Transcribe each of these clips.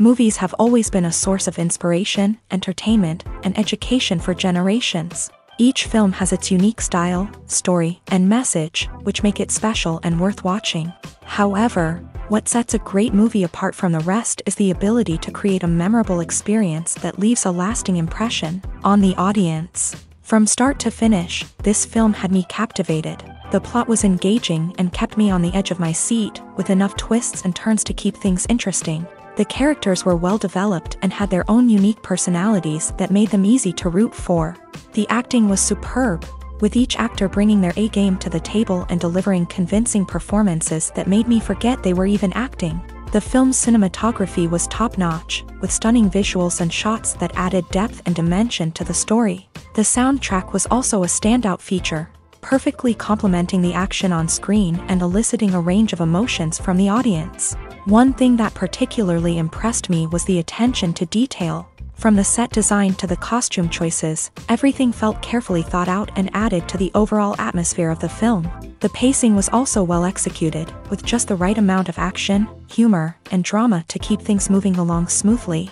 Movies have always been a source of inspiration, entertainment, and education for generations. Each film has its unique style, story, and message, which make it special and worth watching. However, what sets a great movie apart from the rest is the ability to create a memorable experience that leaves a lasting impression on the audience. From start to finish, this film had me captivated. The plot was engaging and kept me on the edge of my seat, with enough twists and turns to keep things interesting. The characters were well developed and had their own unique personalities that made them easy to root for. The acting was superb, with each actor bringing their A-game to the table and delivering convincing performances that made me forget they were even acting. The film's cinematography was top-notch, with stunning visuals and shots that added depth and dimension to the story. The soundtrack was also a standout feature, perfectly complementing the action on screen and eliciting a range of emotions from the audience. One thing that particularly impressed me was the attention to detail. From the set design to the costume choices, everything felt carefully thought out and added to the overall atmosphere of the film. The pacing was also well executed, with just the right amount of action, humor, and drama to keep things moving along smoothly.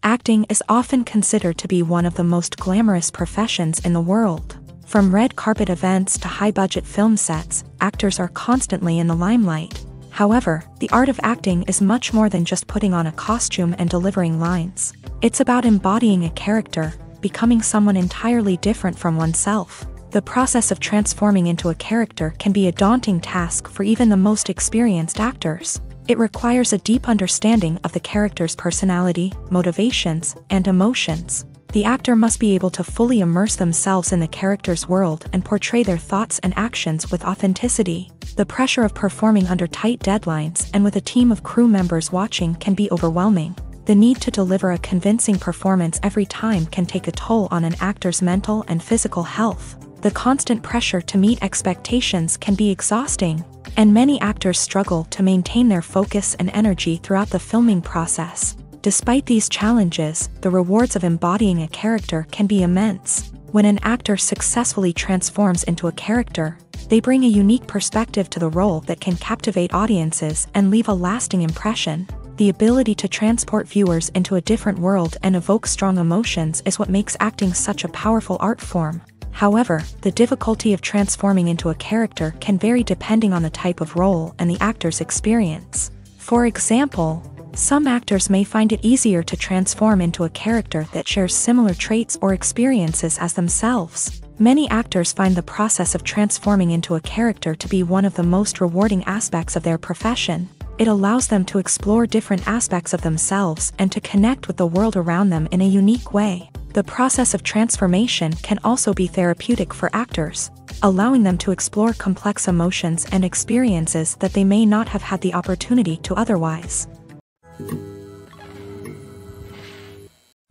Acting is often considered to be one of the most glamorous professions in the world. From red carpet events to high-budget film sets, actors are constantly in the limelight. However, the art of acting is much more than just putting on a costume and delivering lines. It's about embodying a character, becoming someone entirely different from oneself. The process of transforming into a character can be a daunting task for even the most experienced actors. It requires a deep understanding of the character's personality, motivations, and emotions. The actor must be able to fully immerse themselves in the character's world and portray their thoughts and actions with authenticity. The pressure of performing under tight deadlines and with a team of crew members watching can be overwhelming. The need to deliver a convincing performance every time can take a toll on an actor's mental and physical health. The constant pressure to meet expectations can be exhausting, and many actors struggle to maintain their focus and energy throughout the filming process. Despite these challenges, the rewards of embodying a character can be immense. When an actor successfully transforms into a character, they bring a unique perspective to the role that can captivate audiences and leave a lasting impression. The ability to transport viewers into a different world and evoke strong emotions is what makes acting such a powerful art form. However, the difficulty of transforming into a character can vary depending on the type of role and the actor's experience. For example, some actors may find it easier to transform into a character that shares similar traits or experiences as themselves. Many actors find the process of transforming into a character to be one of the most rewarding aspects of their profession. It allows them to explore different aspects of themselves and to connect with the world around them in a unique way. The process of transformation can also be therapeutic for actors, allowing them to explore complex emotions and experiences that they may not have had the opportunity to otherwise.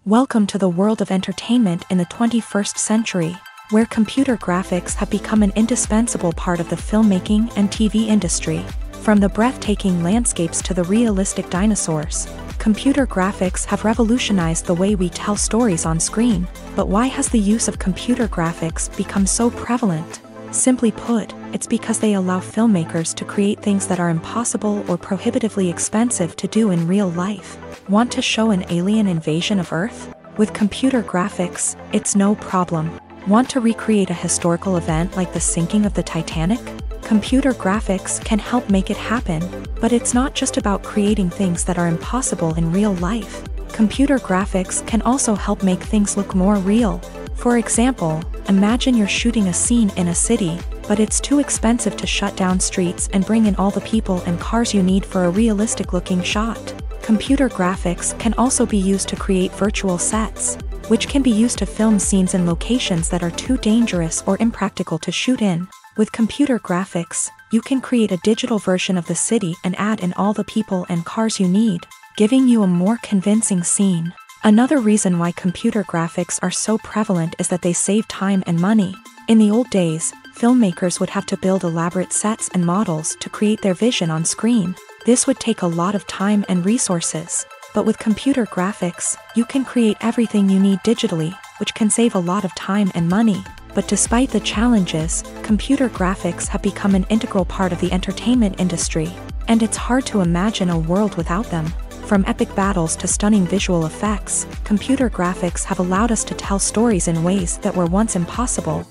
Welcome to the world of entertainment in the 21st century, where computer graphics have become an indispensable part of the filmmaking and TV industry. From the breathtaking landscapes to the realistic dinosaurs, computer graphics have revolutionized the way we tell stories on screen. But why has the use of computer graphics become so prevalent? Simply put, it's because they allow filmmakers to create things that are impossible or prohibitively expensive to do in real life. Want to show an alien invasion of Earth? With computer graphics, it's no problem. Want to recreate a historical event like the sinking of the Titanic? Computer graphics can help make it happen, but it's not just about creating things that are impossible in real life. Computer graphics can also help make things look more real. For example, imagine you're shooting a scene in a city, but it's too expensive to shut down streets and bring in all the people and cars you need for a realistic-looking shot. Computer graphics can also be used to create virtual sets, which can be used to film scenes in locations that are too dangerous or impractical to shoot in. With computer graphics, you can create a digital version of the city and add in all the people and cars you need, giving you a more convincing scene. Another reason why computer graphics are so prevalent is that they save time and money. In the old days, filmmakers would have to build elaborate sets and models to create their vision on screen. This would take a lot of time and resources. But with computer graphics, you can create everything you need digitally, which can save a lot of time and money. But despite the challenges, computer graphics have become an integral part of the entertainment industry, and it's hard to imagine a world without them. From epic battles to stunning visual effects, computer graphics have allowed us to tell stories in ways that were once impossible.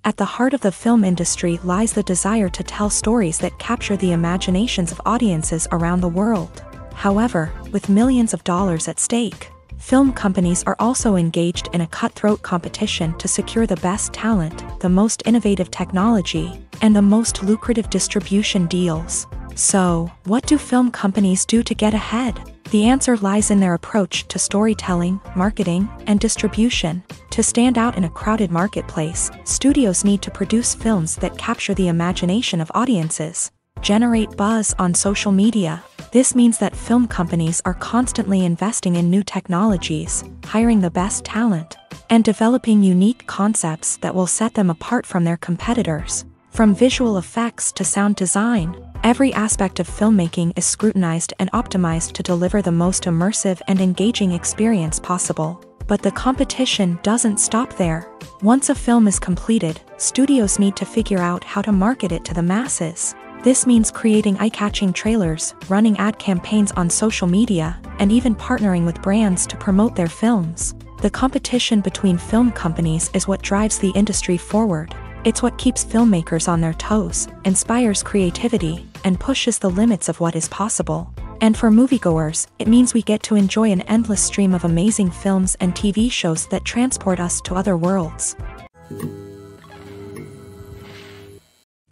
At the heart of the film industry lies the desire to tell stories that capture the imaginations of audiences around the world. However, with millions of dollars at stake, film companies are also engaged in a cutthroat competition to secure the best talent, the most innovative technology, and the most lucrative distribution deals. So, what do film companies do to get ahead? The answer lies in their approach to storytelling, marketing, and distribution. To stand out in a crowded marketplace, studios need to produce films that capture the imagination of audiences, generate buzz on social media. This means that film companies are constantly investing in new technologies, hiring the best talent, and developing unique concepts that will set them apart from their competitors. From visual effects to sound design, every aspect of filmmaking is scrutinized and optimized to deliver the most immersive and engaging experience possible. But the competition doesn't stop there. Once a film is completed, studios need to figure out how to market it to the masses. This means creating eye-catching trailers, running ad campaigns on social media, and even partnering with brands to promote their films. The competition between film companies is what drives the industry forward. It's what keeps filmmakers on their toes, inspires creativity, and pushes the limits of what is possible. And for moviegoers, it means we get to enjoy an endless stream of amazing films and TV shows that transport us to other worlds.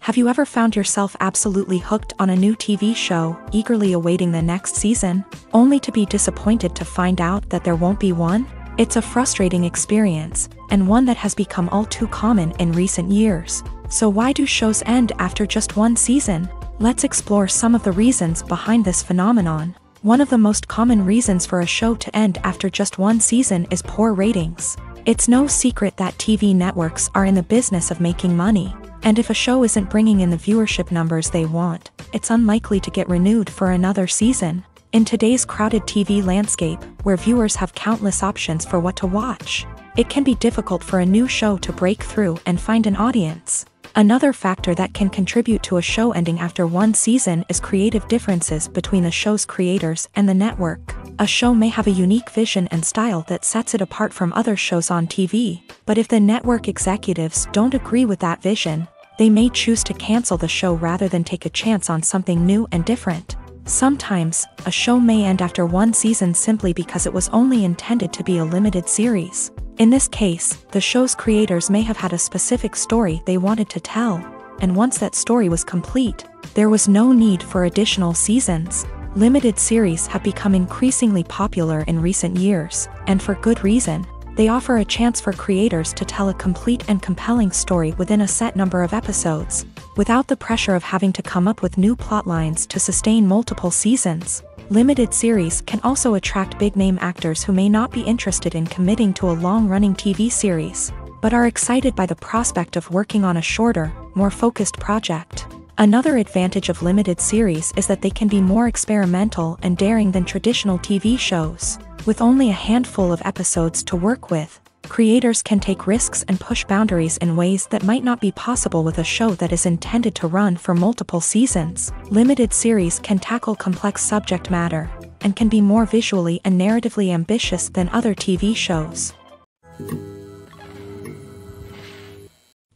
Have you ever found yourself absolutely hooked on a new TV show, eagerly awaiting the next season, only to be disappointed to find out that there won't be one? It's a frustrating experience, and one that has become all too common in recent years. So why do shows end after just one season? Let's explore some of the reasons behind this phenomenon. One of the most common reasons for a show to end after just one season is poor ratings. It's no secret that TV networks are in the business of making money, and if a show isn't bringing in the viewership numbers they want, it's unlikely to get renewed for another season. In today's crowded TV landscape, where viewers have countless options for what to watch, it can be difficult for a new show to break through and find an audience. Another factor that can contribute to a show ending after one season is creative differences between the show's creators and the network. A show may have a unique vision and style that sets it apart from other shows on TV, but if the network executives don't agree with that vision, they may choose to cancel the show rather than take a chance on something new and different. Sometimes, a show may end after one season simply because it was only intended to be a limited series. In this case, the show's creators may have had a specific story they wanted to tell, and once that story was complete, there was no need for additional seasons. Limited series have become increasingly popular in recent years, and for good reason. They offer a chance for creators to tell a complete and compelling story within a set number of episodes, without the pressure of having to come up with new plotlines to sustain multiple seasons. Limited series can also attract big-name actors who may not be interested in committing to a long-running TV series, but are excited by the prospect of working on a shorter, more focused project. Another advantage of limited series is that they can be more experimental and daring than traditional TV shows. With only a handful of episodes to work with, creators can take risks and push boundaries in ways that might not be possible with a show that is intended to run for multiple seasons. Limited series can tackle complex subject matter, and can be more visually and narratively ambitious than other TV shows.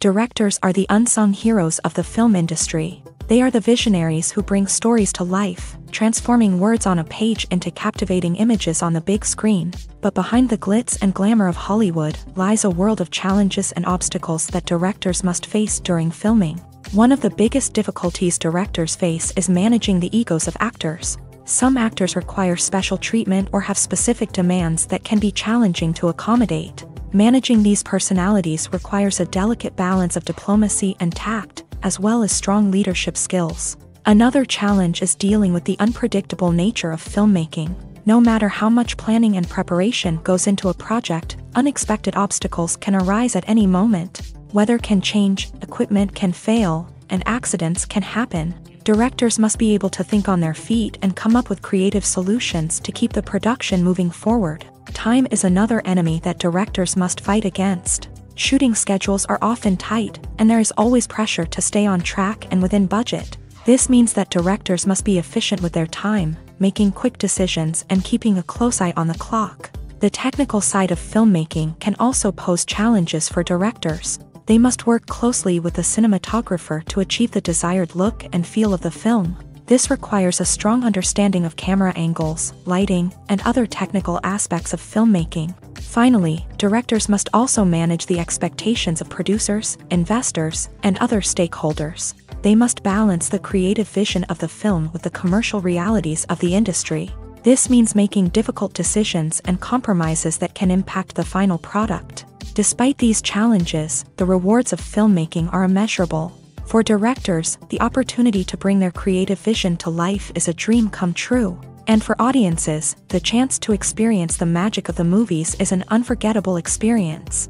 Directors are the unsung heroes of the film industry. They are the visionaries who bring stories to life, transforming words on a page into captivating images on the big screen. But behind the glitz and glamour of Hollywood lies a world of challenges and obstacles that directors must face during filming. One of the biggest difficulties directors face is managing the egos of actors. Some actors require special treatment or have specific demands that can be challenging to accommodate. Managing these personalities requires a delicate balance of diplomacy and tact, as well as strong leadership skills. Another challenge is dealing with the unpredictable nature of filmmaking. No matter how much planning and preparation goes into a project, unexpected obstacles can arise at any moment. Weather can change, equipment can fail, and accidents can happen. Directors must be able to think on their feet and come up with creative solutions to keep the production moving forward. Time is another enemy that directors must fight against. Shooting schedules are often tight, and there is always pressure to stay on track and within budget. This means that directors must be efficient with their time, making quick decisions and keeping a close eye on the clock. The technical side of filmmaking can also pose challenges for directors. They must work closely with the cinematographer to achieve the desired look and feel of the film. This requires a strong understanding of camera angles, lighting, and other technical aspects of filmmaking. Finally, directors must also manage the expectations of producers, investors, and other stakeholders. They must balance the creative vision of the film with the commercial realities of the industry. This means making difficult decisions and compromises that can impact the final product. Despite these challenges, the rewards of filmmaking are immeasurable. For directors, the opportunity to bring their creative vision to life is a dream come true. And for audiences, the chance to experience the magic of the movies is an unforgettable experience.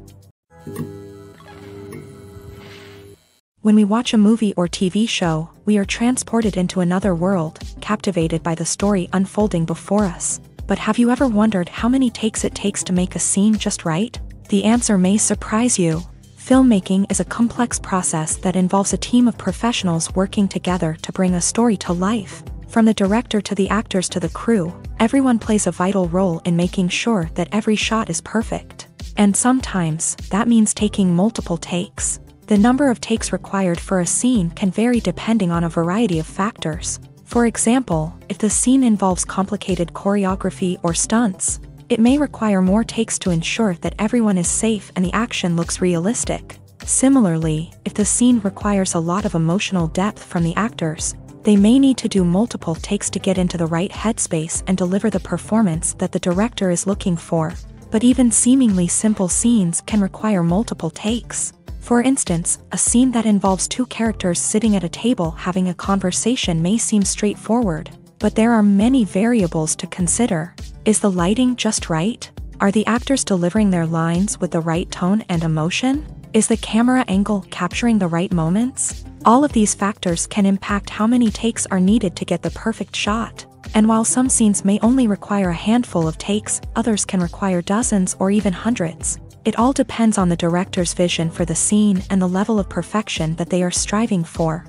When we watch a movie or TV show, we are transported into another world, captivated by the story unfolding before us. But have you ever wondered how many takes it takes to make a scene just right? The answer may surprise you. Filmmaking is a complex process that involves a team of professionals working together to bring a story to life. From the director to the actors to the crew, everyone plays a vital role in making sure that every shot is perfect. And sometimes, that means taking multiple takes. The number of takes required for a scene can vary depending on a variety of factors. For example, if the scene involves complicated choreography or stunts, it may require more takes to ensure that everyone is safe and the action looks realistic. Similarly, if the scene requires a lot of emotional depth from the actors, they may need to do multiple takes to get into the right headspace and deliver the performance that the director is looking for. But even seemingly simple scenes can require multiple takes. For instance, a scene that involves two characters sitting at a table having a conversation may seem straightforward, but there are many variables to consider. Is the lighting just right? Are the actors delivering their lines with the right tone and emotion? Is the camera angle capturing the right moments? All of these factors can impact how many takes are needed to get the perfect shot. And while some scenes may only require a handful of takes, others can require dozens or even hundreds. It all depends on the director's vision for the scene and the level of perfection that they are striving for.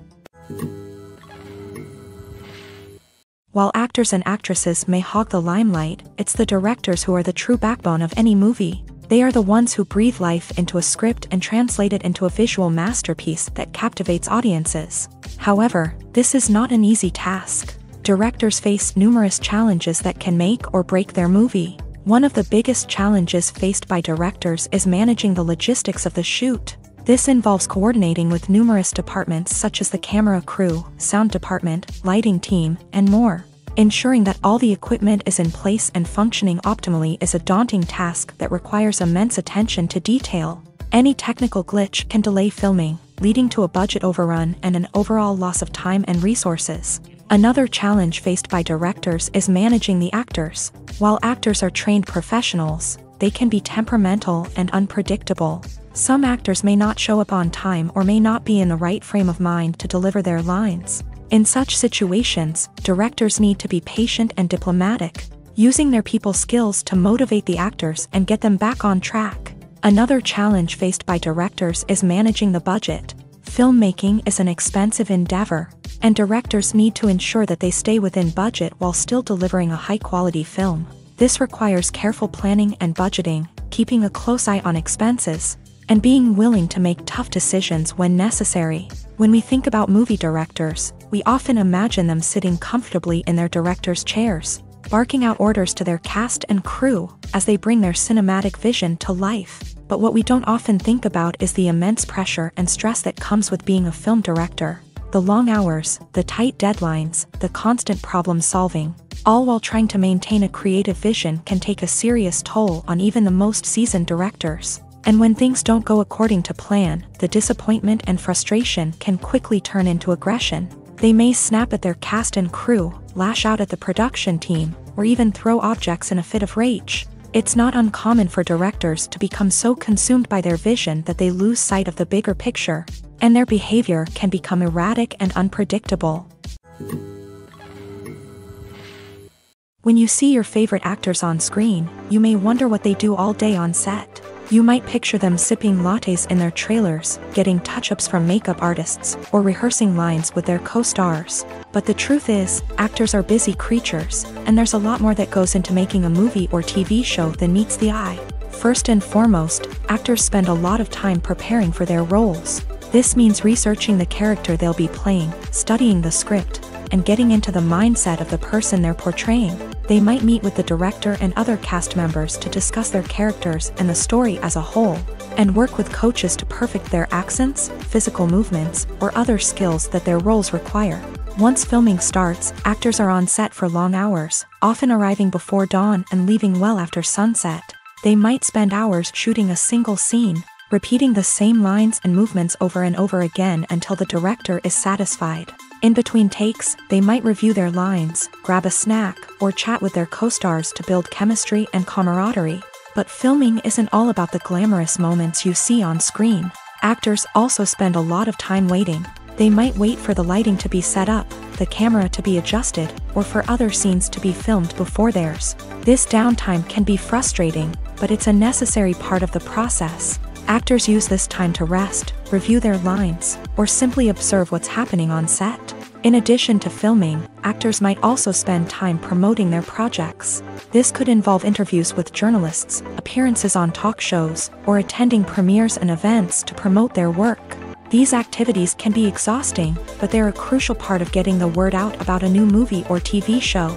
While actors and actresses may hog the limelight, it's the directors who are the true backbone of any movie. They are the ones who breathe life into a script and translate it into a visual masterpiece that captivates audiences. However, this is not an easy task. Directors face numerous challenges that can make or break their movie. One of the biggest challenges faced by directors is managing the logistics of the shoot. This involves coordinating with numerous departments such as the camera crew, sound department, lighting team, and more. Ensuring that all the equipment is in place and functioning optimally is a daunting task that requires immense attention to detail. Any technical glitch can delay filming, leading to a budget overrun and an overall loss of time and resources. Another challenge faced by directors is managing the actors. While actors are trained professionals, they can be temperamental and unpredictable. Some actors may not show up on time or may not be in the right frame of mind to deliver their lines. In such situations, directors need to be patient and diplomatic, using their people skills to motivate the actors and get them back on track. Another challenge faced by directors is managing the budget. Filmmaking is an expensive endeavor, and directors need to ensure that they stay within budget while still delivering a high-quality film. This requires careful planning and budgeting, keeping a close eye on expenses, and being willing to make tough decisions when necessary. When we think about movie directors, we often imagine them sitting comfortably in their director's chairs, barking out orders to their cast and crew as they bring their cinematic vision to life. But what we don't often think about is the immense pressure and stress that comes with being a film director. The long hours, the tight deadlines, the constant problem solving, all while trying to maintain a creative vision can take a serious toll on even the most seasoned directors. And when things don't go according to plan, the disappointment and frustration can quickly turn into aggression. They may snap at their cast and crew, lash out at the production team, or even throw objects in a fit of rage. It's not uncommon for directors to become so consumed by their vision that they lose sight of the bigger picture, and their behavior can become erratic and unpredictable. When you see your favorite actors on screen, you may wonder what they do all day on set. You might picture them sipping lattes in their trailers, getting touch-ups from makeup artists, or rehearsing lines with their co-stars. But the truth is, actors are busy creatures, and there's a lot more that goes into making a movie or TV show than meets the eye. First and foremost, actors spend a lot of time preparing for their roles. This means researching the character they'll be playing, studying the script, and getting into the mindset of the person they're portraying. They might meet with the director and other cast members to discuss their characters and the story as a whole, and work with coaches to perfect their accents, physical movements, or other skills that their roles require. Once filming starts, actors are on set for long hours, often arriving before dawn and leaving well after sunset. They might spend hours shooting a single scene, repeating the same lines and movements over and over again until the director is satisfied. In between takes, they might review their lines, grab a snack, or chat with their co-stars to build chemistry and camaraderie. But filming isn't all about the glamorous moments you see on screen. Actors also spend a lot of time waiting. They might wait for the lighting to be set up, the camera to be adjusted, or for other scenes to be filmed before theirs. This downtime can be frustrating, but it's a necessary part of the process. Actors use this time to rest, review their lines, or simply observe what's happening on set. In addition to filming, actors might also spend time promoting their projects. This could involve interviews with journalists, appearances on talk shows, or attending premieres and events to promote their work. These activities can be exhausting, but they're a crucial part of getting the word out about a new movie or TV show.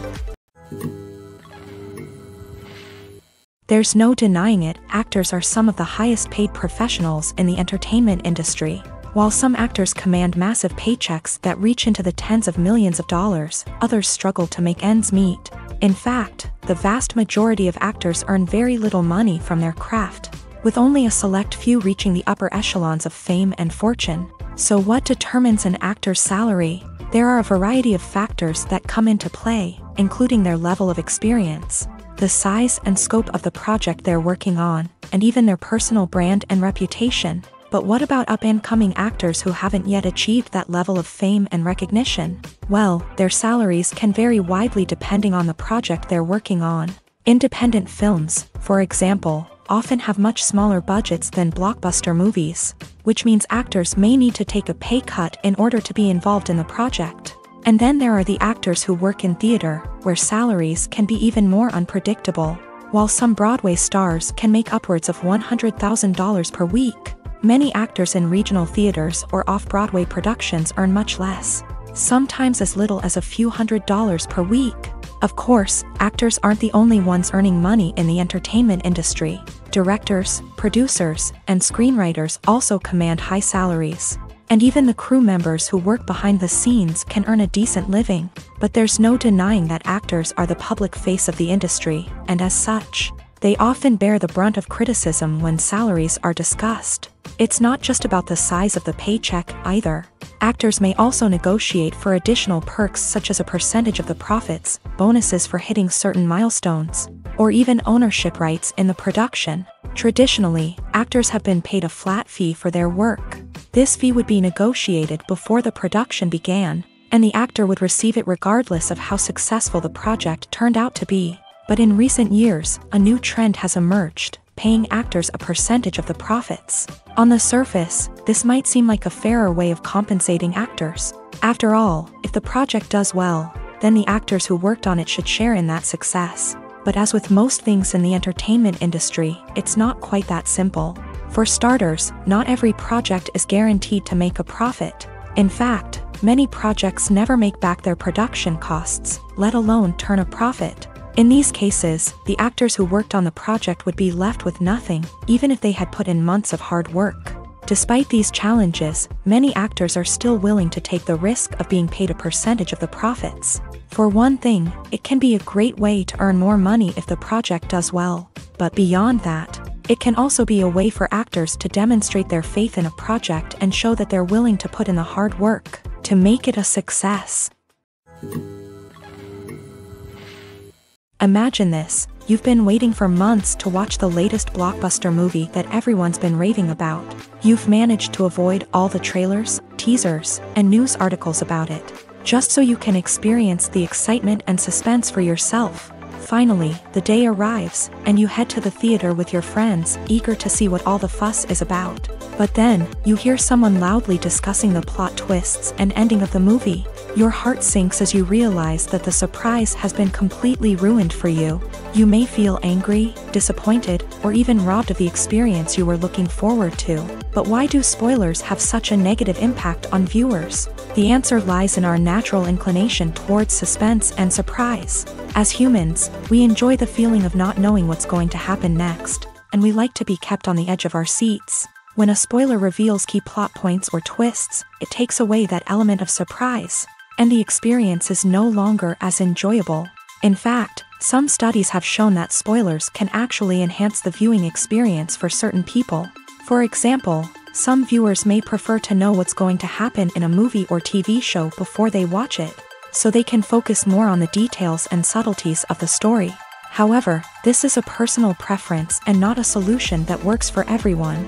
There's no denying it, actors are some of the highest paid professionals in the entertainment industry. While some actors command massive paychecks that reach into the tens of millions of dollars, others struggle to make ends meet. In fact, the vast majority of actors earn very little money from their craft, with only a select few reaching the upper echelons of fame and fortune. So what determines an actor's salary? There are a variety of factors that come into play, including their level of experience, the size and scope of the project they're working on, and even their personal brand and reputation. But what about up-and-coming actors who haven't yet achieved that level of fame and recognition? Well, their salaries can vary widely depending on the project they're working on. Independent films, for example, often have much smaller budgets than blockbuster movies, which means actors may need to take a pay cut in order to be involved in the project. And then there are the actors who work in theater, where salaries can be even more unpredictable. While some Broadway stars can make upwards of $100,000 per week, many actors in regional theaters or off-Broadway productions earn much less, sometimes as little as a few $100s per week. Of course, actors aren't the only ones earning money in the entertainment industry. Directors, producers, and screenwriters also command high salaries. And even the crew members who work behind the scenes can earn a decent living. But there's no denying that actors are the public face of the industry, and as such, they often bear the brunt of criticism when salaries are discussed. It's not just about the size of the paycheck, either. Actors may also negotiate for additional perks such as a percentage of the profits, bonuses for hitting certain milestones, or even ownership rights in the production. Traditionally, actors have been paid a flat fee for their work. This fee would be negotiated before the production began, and the actor would receive it regardless of how successful the project turned out to be. But in recent years, a new trend has emerged, paying actors a percentage of the profits. On the surface, this might seem like a fairer way of compensating actors. After all, if the project does well, then the actors who worked on it should share in that success. But as with most things in the entertainment industry, it's not quite that simple. For starters, not every project is guaranteed to make a profit. In fact, many projects never make back their production costs, let alone turn a profit. In these cases, the actors who worked on the project would be left with nothing, even if they had put in months of hard work. Despite these challenges, many actors are still willing to take the risk of being paid a percentage of the profits. For one thing, it can be a great way to earn more money if the project does well. But beyond that, it can also be a way for actors to demonstrate their faith in a project and show that they're willing to put in the hard work to make it a success. Imagine this: you've been waiting for months to watch the latest blockbuster movie that everyone's been raving about. You've managed to avoid all the trailers, teasers, and news articles about it, just so you can experience the excitement and suspense for yourself. Finally, the day arrives, and you head to the theater with your friends, eager to see what all the fuss is about. But then, you hear someone loudly discussing the plot twists and ending of the movie. Your heart sinks as you realize that the surprise has been completely ruined for you. You may feel angry, disappointed, or even robbed of the experience you were looking forward to. But why do spoilers have such a negative impact on viewers? The answer lies in our natural inclination towards suspense and surprise. As humans, we enjoy the feeling of not knowing what's going to happen next, and we like to be kept on the edge of our seats. When a spoiler reveals key plot points or twists, it takes away that element of surprise, and the experience is no longer as enjoyable. In fact, some studies have shown that spoilers can actually enhance the viewing experience for certain people. For example, some viewers may prefer to know what's going to happen in a movie or TV show before they watch it, so they can focus more on the details and subtleties of the story. However, this is a personal preference and not a solution that works for everyone.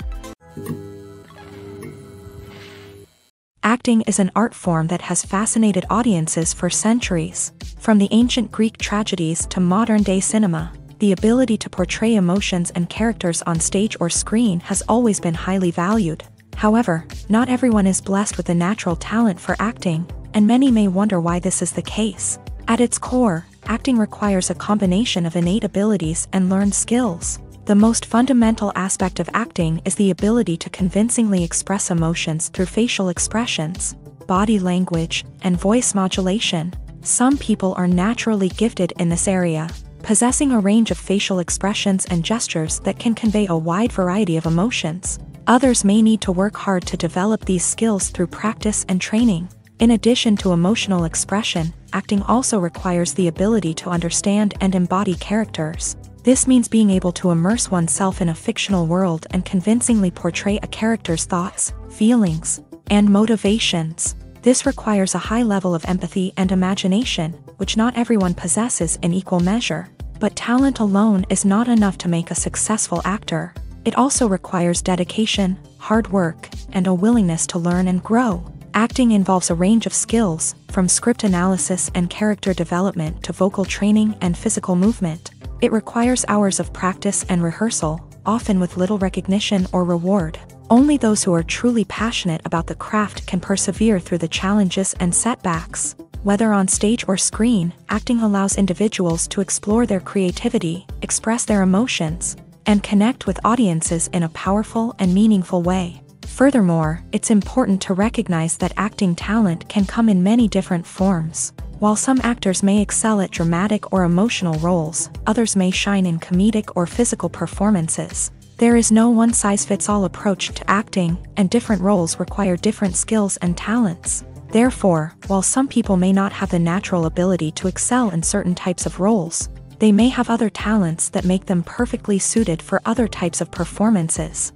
Acting is an art form that has fascinated audiences for centuries. From the ancient Greek tragedies to modern-day cinema, the ability to portray emotions and characters on stage or screen has always been highly valued. However, not everyone is blessed with a natural talent for acting, and many may wonder why this is the case. At its core, acting requires a combination of innate abilities and learned skills. The most fundamental aspect of acting is the ability to convincingly express emotions through facial expressions, body language, and voice modulation. Some people are naturally gifted in this area, possessing a range of facial expressions and gestures that can convey a wide variety of emotions. Others may need to work hard to develop these skills through practice and training. In addition to emotional expression, acting also requires the ability to understand and embody characters. This means being able to immerse oneself in a fictional world and convincingly portray a character's thoughts, feelings, and motivations. This requires a high level of empathy and imagination, which not everyone possesses in equal measure. But talent alone is not enough to make a successful actor. It also requires dedication, hard work, and a willingness to learn and grow. Acting involves a range of skills, from script analysis and character development to vocal training and physical movement. It requires hours of practice and rehearsal, often with little recognition or reward. Only those who are truly passionate about the craft can persevere through the challenges and setbacks. Whether on stage or screen, acting allows individuals to explore their creativity, express their emotions, and connect with audiences in a powerful and meaningful way. Furthermore, it's important to recognize that acting talent can come in many different forms. While some actors may excel at dramatic or emotional roles, others may shine in comedic or physical performances. There is no one-size-fits-all approach to acting, and different roles require different skills and talents. Therefore, while some people may not have the natural ability to excel in certain types of roles, they may have other talents that make them perfectly suited for other types of performances.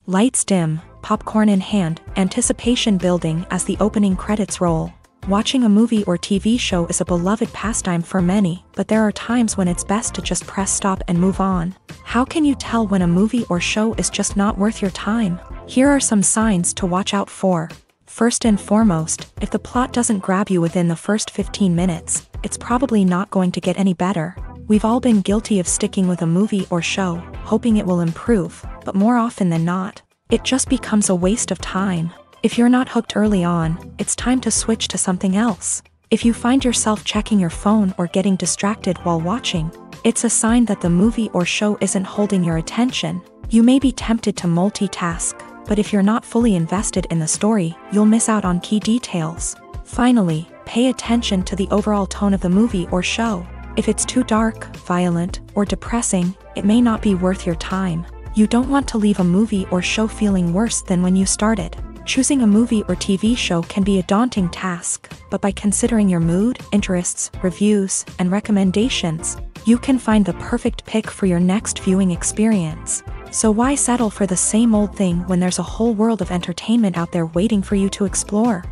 Lights dim, popcorn in hand, anticipation building as the opening credits roll. Watching a movie or TV show is a beloved pastime for many, but there are times when it's best to just press stop and move on. How can you tell when a movie or show is just not worth your time? Here are some signs to watch out for. First and foremost, if the plot doesn't grab you within the first 15 minutes, it's probably not going to get any better. We've all been guilty of sticking with a movie or show, hoping it will improve, but more often than not, it just becomes a waste of time. If you're not hooked early on, it's time to switch to something else. If you find yourself checking your phone or getting distracted while watching, it's a sign that the movie or show isn't holding your attention. You may be tempted to multitask, but if you're not fully invested in the story, you'll miss out on key details. Finally, pay attention to the overall tone of the movie or show. If it's too dark, violent, or depressing, it may not be worth your time. You don't want to leave a movie or show feeling worse than when you started. Choosing a movie or TV show can be a daunting task, but by considering your mood, interests, reviews, and recommendations, you can find the perfect pick for your next viewing experience. So why settle for the same old thing when there's a whole world of entertainment out there waiting for you to explore?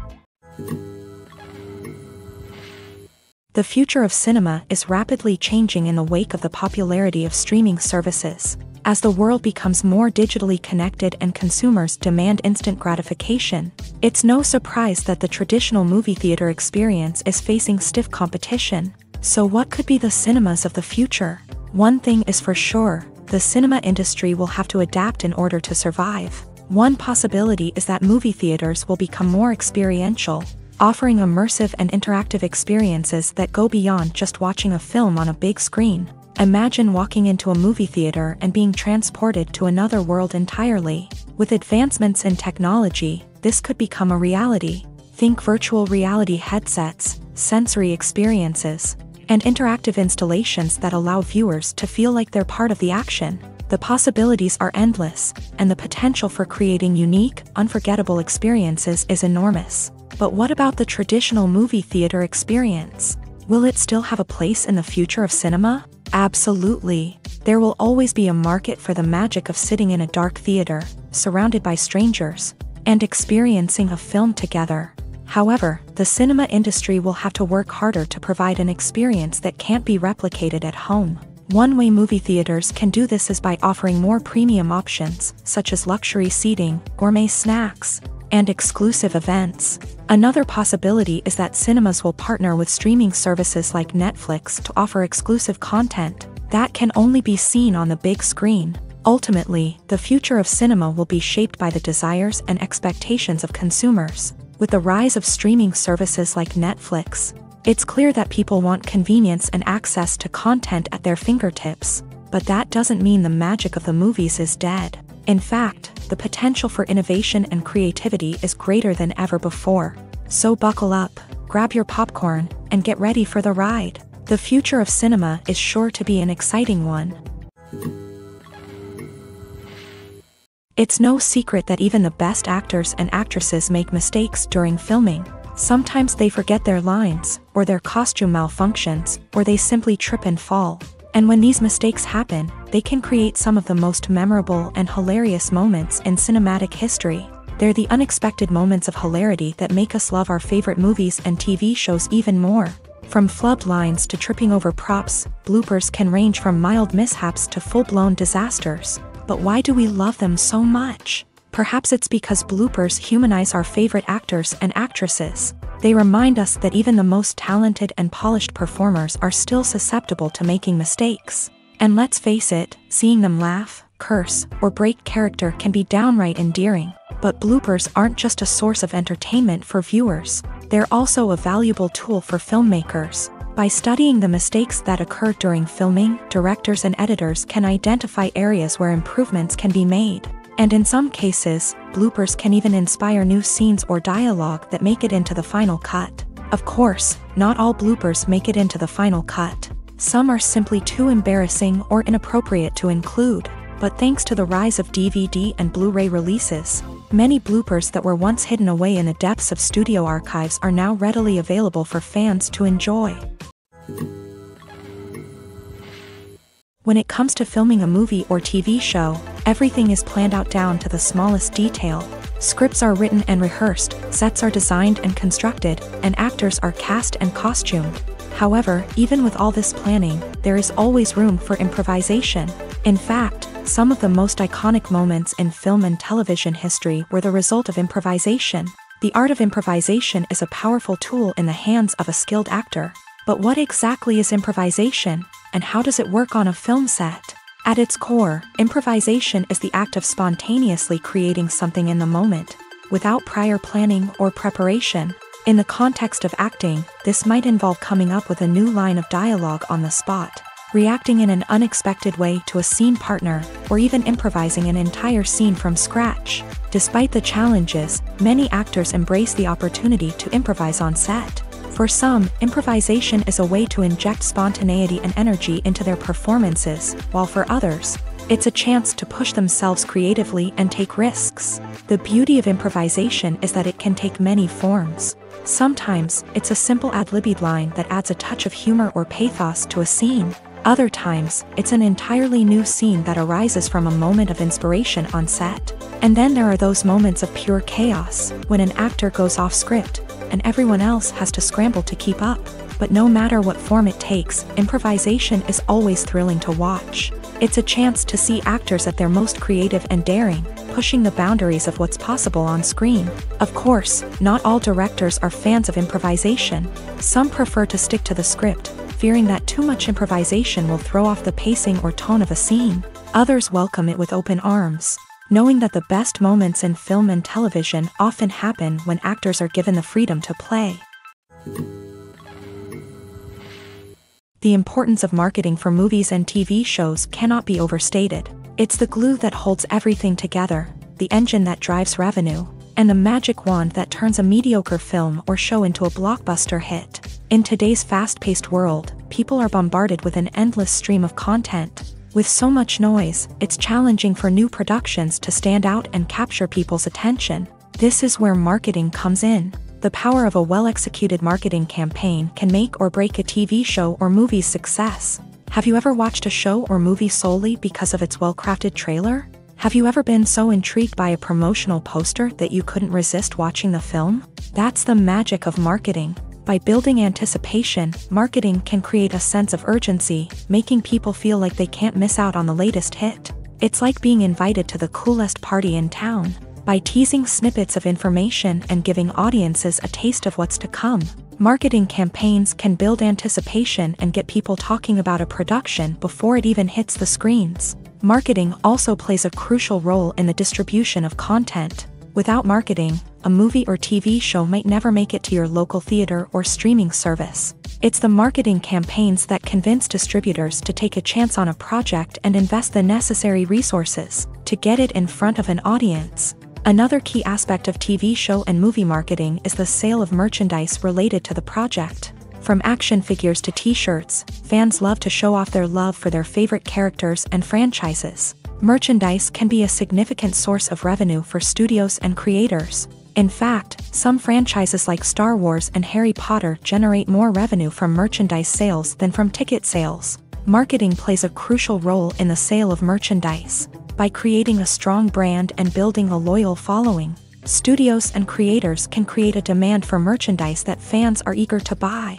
The future of cinema is rapidly changing in the wake of the popularity of streaming services. As the world becomes more digitally connected and consumers demand instant gratification, it's no surprise that the traditional movie theater experience is facing stiff competition. So what could be the cinemas of the future? One thing is for sure, the cinema industry will have to adapt in order to survive. One possibility is that movie theaters will become more experiential, offering immersive and interactive experiences that go beyond just watching a film on a big screen. Imagine walking into a movie theater and being transported to another world entirely. With advancements in technology, this could become a reality. Think virtual reality headsets, sensory experiences, and interactive installations that allow viewers to feel like they're part of the action. The possibilities are endless, and the potential for creating unique, unforgettable experiences is enormous. But what about the traditional movie theater experience? Will it still have a place in the future of cinema? Absolutely. There will always be a market for the magic of sitting in a dark theater, surrounded by strangers, and experiencing a film together. However, the cinema industry will have to work harder to provide an experience that can't be replicated at home. One way movie theaters can do this is by offering more premium options, such as luxury seating, gourmet snacks, and exclusive events. Another possibility is that cinemas will partner with streaming services like Netflix to offer exclusive content that can only be seen on the big screen. Ultimately, the future of cinema will be shaped by the desires and expectations of consumers. With the rise of streaming services like Netflix, it's clear that people want convenience and access to content at their fingertips. But that doesn't mean the magic of the movies is dead. In fact, the potential for innovation and creativity is greater than ever before. So buckle up, grab your popcorn, and get ready for the ride. The future of cinema is sure to be an exciting one. It's no secret that even the best actors and actresses make mistakes during filming. Sometimes they forget their lines, or their costume malfunctions, or they simply trip and fall. And when these mistakes happen, they can create some of the most memorable and hilarious moments in cinematic history. They're the unexpected moments of hilarity that make us love our favorite movies and TV shows even more. From flubbed lines to tripping over props, bloopers can range from mild mishaps to full-blown disasters. But why do we love them so much? Perhaps it's because bloopers humanize our favorite actors and actresses. They remind us that even the most talented and polished performers are still susceptible to making mistakes. And let's face it, seeing them laugh, curse, or break character can be downright endearing. But bloopers aren't just a source of entertainment for viewers. They're also a valuable tool for filmmakers. By studying the mistakes that occur during filming, directors and editors can identify areas where improvements can be made. And in some cases, bloopers can even inspire new scenes or dialogue that make it into the final cut. Of course, not all bloopers make it into the final cut. Some are simply too embarrassing or inappropriate to include. But thanks to the rise of DVD and Blu-ray releases, many bloopers that were once hidden away in the depths of studio archives are now readily available for fans to enjoy. When it comes to filming a movie or TV show, everything is planned out down to the smallest detail. Scripts are written and rehearsed, sets are designed and constructed, and actors are cast and costumed. However, even with all this planning, there is always room for improvisation. In fact, some of the most iconic moments in film and television history were the result of improvisation. The art of improvisation is a powerful tool in the hands of a skilled actor. But what exactly is improvisation, and how does it work on a film set? At its core, improvisation is the act of spontaneously creating something in the moment, without prior planning or preparation. In the context of acting, this might involve coming up with a new line of dialogue on the spot, reacting in an unexpected way to a scene partner, or even improvising an entire scene from scratch. Despite the challenges, many actors embrace the opportunity to improvise on set. For some, improvisation is a way to inject spontaneity and energy into their performances, while for others, it's a chance to push themselves creatively and take risks. The beauty of improvisation is that it can take many forms. Sometimes, it's a simple ad-libbed line that adds a touch of humor or pathos to a scene. Other times, it's an entirely new scene that arises from a moment of inspiration on set. And then there are those moments of pure chaos, when an actor goes off script, and everyone else has to scramble to keep up. But no matter what form it takes, improvisation is always thrilling to watch. It's a chance to see actors at their most creative and daring, pushing the boundaries of what's possible on screen. Of course, not all directors are fans of improvisation. Some prefer to stick to the script, fearing that too much improvisation will throw off the pacing or tone of a scene. Others welcome it with open arms, knowing that the best moments in film and television often happen when actors are given the freedom to play. The importance of marketing for movies and TV shows cannot be overstated. It's the glue that holds everything together, the engine that drives revenue, and the magic wand that turns a mediocre film or show into a blockbuster hit. In today's fast-paced world, people are bombarded with an endless stream of content. With so much noise, it's challenging for new productions to stand out and capture people's attention. This is where marketing comes in. The power of a well-executed marketing campaign can make or break a TV show or movie's success. Have you ever watched a show or movie solely because of its well-crafted trailer? Have you ever been so intrigued by a promotional poster that you couldn't resist watching the film? That's the magic of marketing. By building anticipation, marketing can create a sense of urgency, making people feel like they can't miss out on the latest hit. It's like being invited to the coolest party in town. By teasing snippets of information and giving audiences a taste of what's to come, marketing campaigns can build anticipation and get people talking about a production before it even hits the screens. Marketing also plays a crucial role in the distribution of content. Without marketing, a movie or TV show might never make it to your local theater or streaming service. It's the marketing campaigns that convince distributors to take a chance on a project and invest the necessary resources to get it in front of an audience. Another key aspect of TV show and movie marketing is the sale of merchandise related to the project. From action figures to t-shirts, fans love to show off their love for their favorite characters and franchises. Merchandise can be a significant source of revenue for studios and creators. In fact, some franchises like Star Wars and Harry Potter generate more revenue from merchandise sales than from ticket sales. Marketing plays a crucial role in the sale of merchandise. By creating a strong brand and building a loyal following, studios and creators can create a demand for merchandise that fans are eager to buy.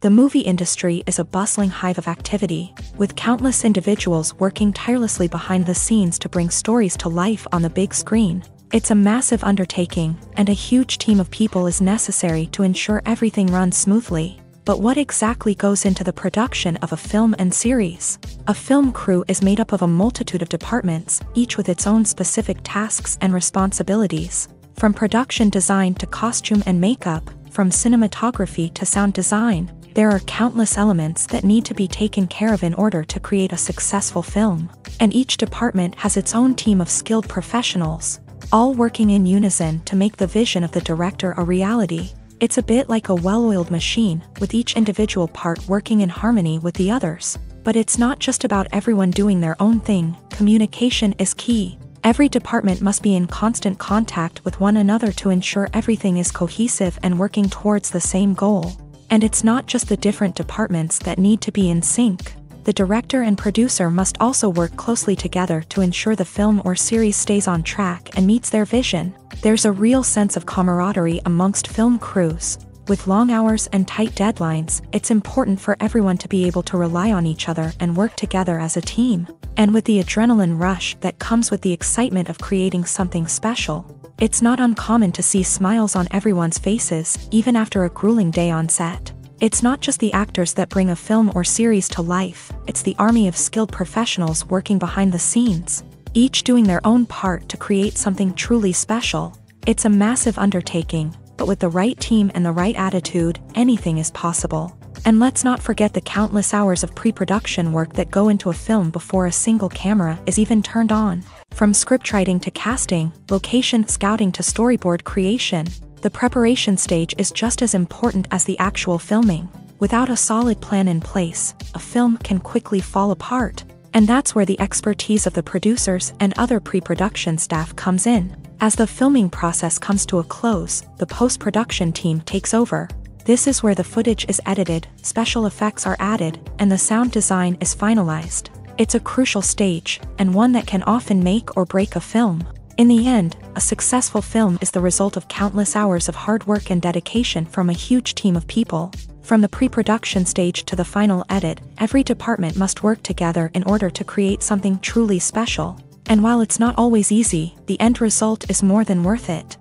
The movie industry is a bustling hive of activity, with countless individuals working tirelessly behind the scenes to bring stories to life on the big screen. It's a massive undertaking, and a huge team of people is necessary to ensure everything runs smoothly. But what exactly goes into the production of a film and series? A film crew is made up of a multitude of departments, each with its own specific tasks and responsibilities. From production design to costume and makeup, from cinematography to sound design, there are countless elements that need to be taken care of in order to create a successful film. And each department has its own team of skilled professionals, all working in unison to make the vision of the director a reality. It's a bit like a well-oiled machine, with each individual part working in harmony with the others. But it's not just about everyone doing their own thing. Communication is key. Every department must be in constant contact with one another to ensure everything is cohesive and working towards the same goal. And it's not just the different departments that need to be in sync. The director and producer must also work closely together to ensure the film or series stays on track and meets their vision. There's a real sense of camaraderie amongst film crews. With long hours and tight deadlines, it's important for everyone to be able to rely on each other and work together as a team. And with the adrenaline rush that comes with the excitement of creating something special, it's not uncommon to see smiles on everyone's faces, even after a grueling day on set. It's not just the actors that bring a film or series to life, it's the army of skilled professionals working behind the scenes, each doing their own part to create something truly special. It's a massive undertaking, but with the right team and the right attitude, anything is possible. And let's not forget the countless hours of pre-production work that go into a film before a single camera is even turned on. From scriptwriting to casting, location scouting to storyboard creation, the preparation stage is just as important as the actual filming. Without a solid plan in place, a film can quickly fall apart. And that's where the expertise of the producers and other pre-production staff comes in. As the filming process comes to a close, the post-production team takes over. This is where the footage is edited, special effects are added, and the sound design is finalized. It's a crucial stage, and one that can often make or break a film. In the end, a successful film is the result of countless hours of hard work and dedication from a huge team of people. From the pre-production stage to the final edit, every department must work together in order to create something truly special. And while it's not always easy, the end result is more than worth it.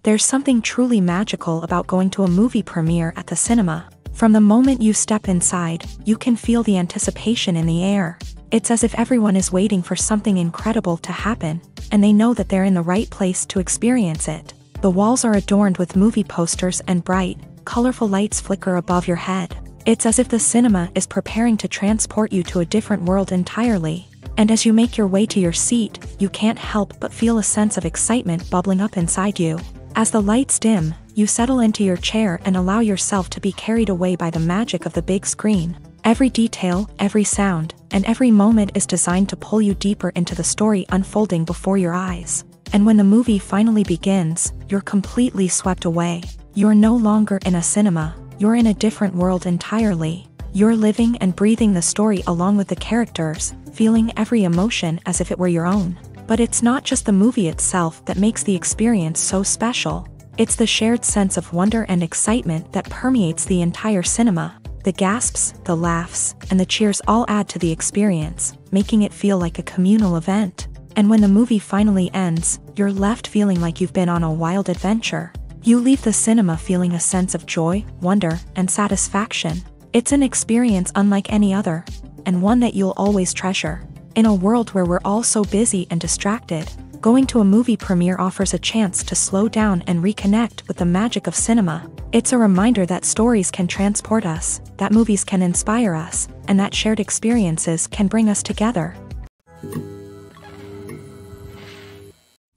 There's something truly magical about going to a movie premiere at the cinema. From the moment you step inside, you can feel the anticipation in the air. It's as if everyone is waiting for something incredible to happen, and they know that they're in the right place to experience it. The walls are adorned with movie posters and bright, colorful lights flicker above your head. It's as if the cinema is preparing to transport you to a different world entirely. And as you make your way to your seat, you can't help but feel a sense of excitement bubbling up inside you. As the lights dim, you settle into your chair and allow yourself to be carried away by the magic of the big screen. Every detail, every sound, and every moment is designed to pull you deeper into the story unfolding before your eyes. And when the movie finally begins, you're completely swept away. You're no longer in a cinema, you're in a different world entirely. You're living and breathing the story along with the characters, feeling every emotion as if it were your own. But it's not just the movie itself that makes the experience so special. It's the shared sense of wonder and excitement that permeates the entire cinema. The gasps, the laughs, and the cheers all add to the experience, making it feel like a communal event. And when the movie finally ends, you're left feeling like you've been on a wild adventure. You leave the cinema feeling a sense of joy, wonder, and satisfaction. It's an experience unlike any other, and one that you'll always treasure. In a world where we're all so busy and distracted, going to a movie premiere offers a chance to slow down and reconnect with the magic of cinema. It's a reminder that stories can transport us, that movies can inspire us, and that shared experiences can bring us together.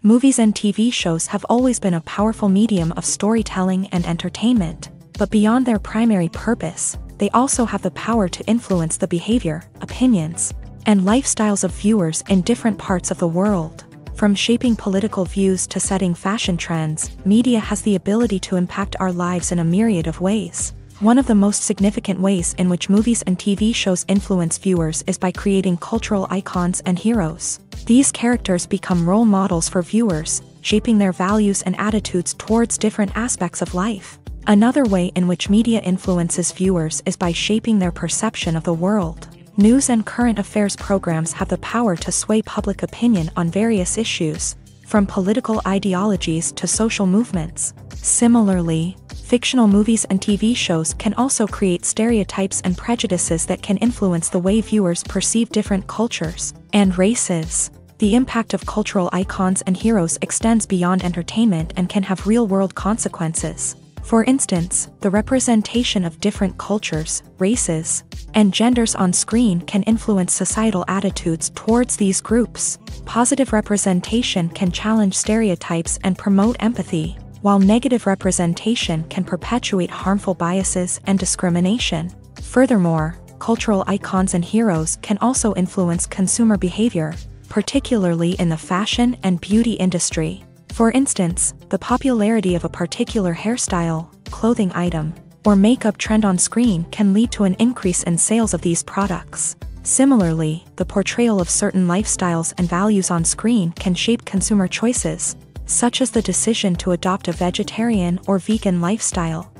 Movies and TV shows have always been a powerful medium of storytelling and entertainment, but beyond their primary purpose, they also have the power to influence the behavior, opinions, and lifestyles of viewers in different parts of the world. From shaping political views to setting fashion trends, media has the ability to impact our lives in a myriad of ways. One of the most significant ways in which movies and TV shows influence viewers is by creating cultural icons and heroes. These characters become role models for viewers, shaping their values and attitudes towards different aspects of life. Another way in which media influences viewers is by shaping their perception of the world. News and current affairs programs have the power to sway public opinion on various issues, from political ideologies to social movements. Similarly, fictional movies and TV shows can also create stereotypes and prejudices that can influence the way viewers perceive different cultures and races. The impact of cultural icons and heroes extends beyond entertainment and can have real-world consequences. For instance, the representation of different cultures, races, and genders on screen can influence societal attitudes towards these groups. Positive representation can challenge stereotypes and promote empathy, while negative representation can perpetuate harmful biases and discrimination. Furthermore, cultural icons and heroes can also influence consumer behavior, particularly in the fashion and beauty industry. For instance, the popularity of a particular hairstyle, clothing item, or makeup trend on screen can lead to an increase in sales of these products. Similarly, the portrayal of certain lifestyles and values on screen can shape consumer choices, such as the decision to adopt a vegetarian or vegan lifestyle.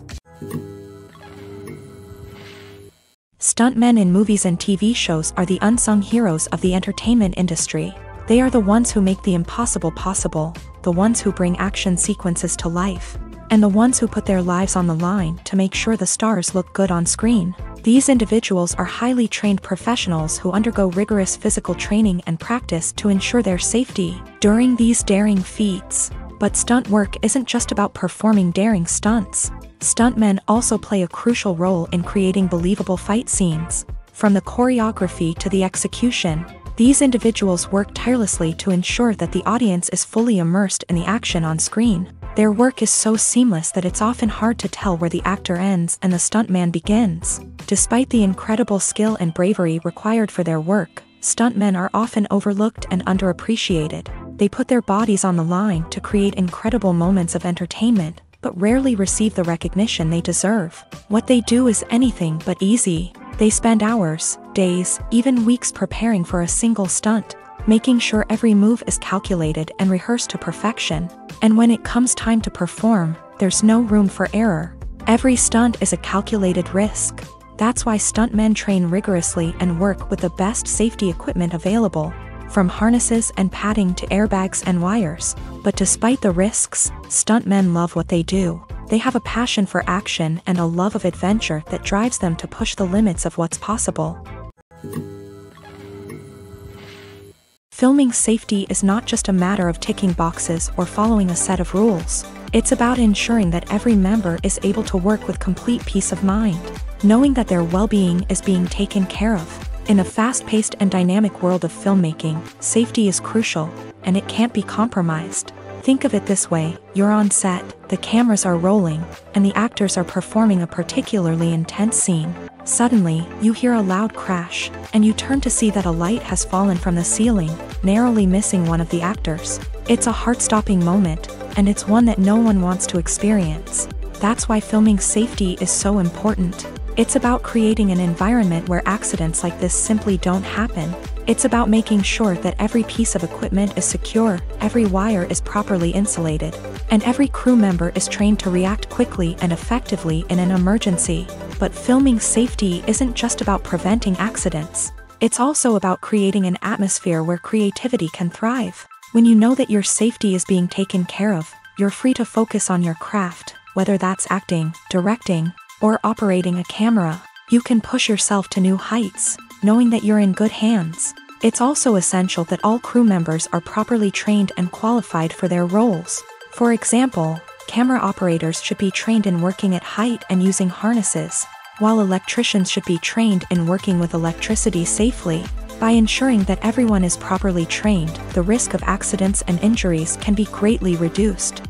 Stuntmen in movies and TV shows are the unsung heroes of the entertainment industry. They are the ones who make the impossible possible, the ones who bring action sequences to life, and the ones who put their lives on the line to make sure the stars look good on screen. These individuals are highly trained professionals who undergo rigorous physical training and practice to ensure their safety during these daring feats. But stunt work isn't just about performing daring stunts. Stuntmen also play a crucial role in creating believable fight scenes. From the choreography to the execution, these individuals work tirelessly to ensure that the audience is fully immersed in the action on screen. Their work is so seamless that it's often hard to tell where the actor ends and the stuntman begins. Despite the incredible skill and bravery required for their work, stuntmen are often overlooked and underappreciated. They put their bodies on the line to create incredible moments of entertainment, but rarely receive the recognition they deserve. What they do is anything but easy. They spend hours, days, even weeks preparing for a single stunt, making sure every move is calculated and rehearsed to perfection. And when it comes time to perform, there's no room for error. Every stunt is a calculated risk. That's why stuntmen train rigorously and work with the best safety equipment available, from harnesses and padding to airbags and wires. But despite the risks, stuntmen love what they do. They have a passion for action and a love of adventure that drives them to push the limits of what's possible. Filming safety is not just a matter of ticking boxes or following a set of rules. It's about ensuring that every member is able to work with complete peace of mind, knowing that their well-being is being taken care of. In a fast-paced and dynamic world of filmmaking, safety is crucial, and it can't be compromised. Think of it this way: you're on set, the cameras are rolling, and the actors are performing a particularly intense scene. Suddenly, you hear a loud crash, and you turn to see that a light has fallen from the ceiling, narrowly missing one of the actors. It's a heart-stopping moment, and it's one that no one wants to experience. That's why filming safety is so important. It's about creating an environment where accidents like this simply don't happen. It's about making sure that every piece of equipment is secure, every wire is properly insulated, and every crew member is trained to react quickly and effectively in an emergency. But filming safety isn't just about preventing accidents. It's also about creating an atmosphere where creativity can thrive. When you know that your safety is being taken care of, you're free to focus on your craft, whether that's acting, directing, or operating a camera. You can push yourself to new heights, knowing that you're in good hands. It's also essential that all crew members are properly trained and qualified for their roles. For example, camera operators should be trained in working at height and using harnesses, while electricians should be trained in working with electricity safely. By ensuring that everyone is properly trained, the risk of accidents and injuries can be greatly reduced.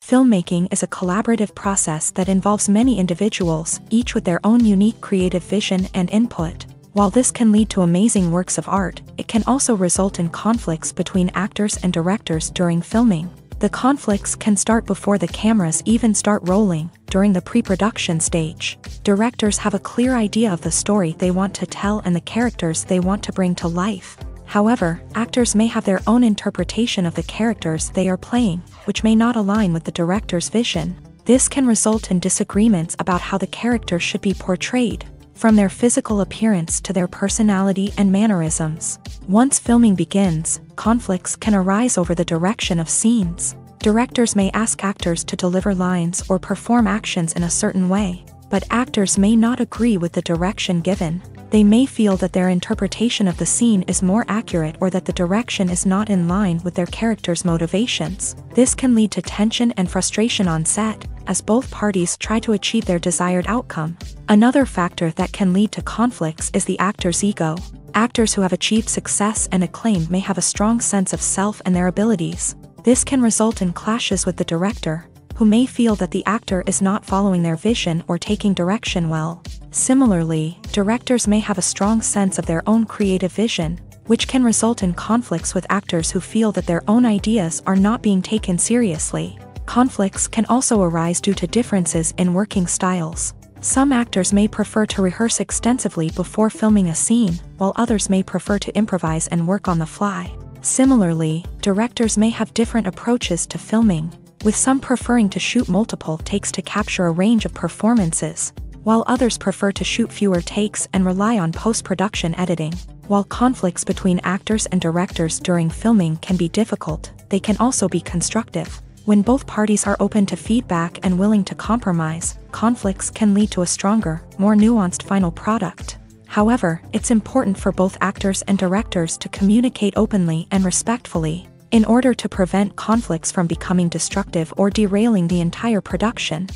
Filmmaking is a collaborative process that involves many individuals, each with their own unique creative vision and input. While this can lead to amazing works of art, it can also result in conflicts between actors and directors during filming. The conflicts can start before the cameras even start rolling, during the pre-production stage. Directors have a clear idea of the story they want to tell and the characters they want to bring to life. However, actors may have their own interpretation of the characters they are playing, which may not align with the director's vision. This can result in disagreements about how the characters should be portrayed, from their physical appearance to their personality and mannerisms. Once filming begins, conflicts can arise over the direction of scenes. Directors may ask actors to deliver lines or perform actions in a certain way, but actors may not agree with the direction given. They may feel that their interpretation of the scene is more accurate or that the direction is not in line with their character's motivations. This can lead to tension and frustration on set, as both parties try to achieve their desired outcome. Another factor that can lead to conflicts is the actor's ego. Actors who have achieved success and acclaim may have a strong sense of self and their abilities. This can result in clashes with the director, who may feel that the actor is not following their vision or taking direction well. Similarly, directors may have a strong sense of their own creative vision, which can result in conflicts with actors who feel that their own ideas are not being taken seriously. Conflicts can also arise due to differences in working styles. Some actors may prefer to rehearse extensively before filming a scene, while others may prefer to improvise and work on the fly. Similarly, directors may have different approaches to filming, with some preferring to shoot multiple takes to capture a range of performances, while others prefer to shoot fewer takes and rely on post-production editing. While conflicts between actors and directors during filming can be difficult, they can also be constructive. When both parties are open to feedback and willing to compromise, conflicts can lead to a stronger, more nuanced final product. However, it's important for both actors and directors to communicate openly and respectfully, in order to prevent conflicts from becoming destructive or derailing the entire production.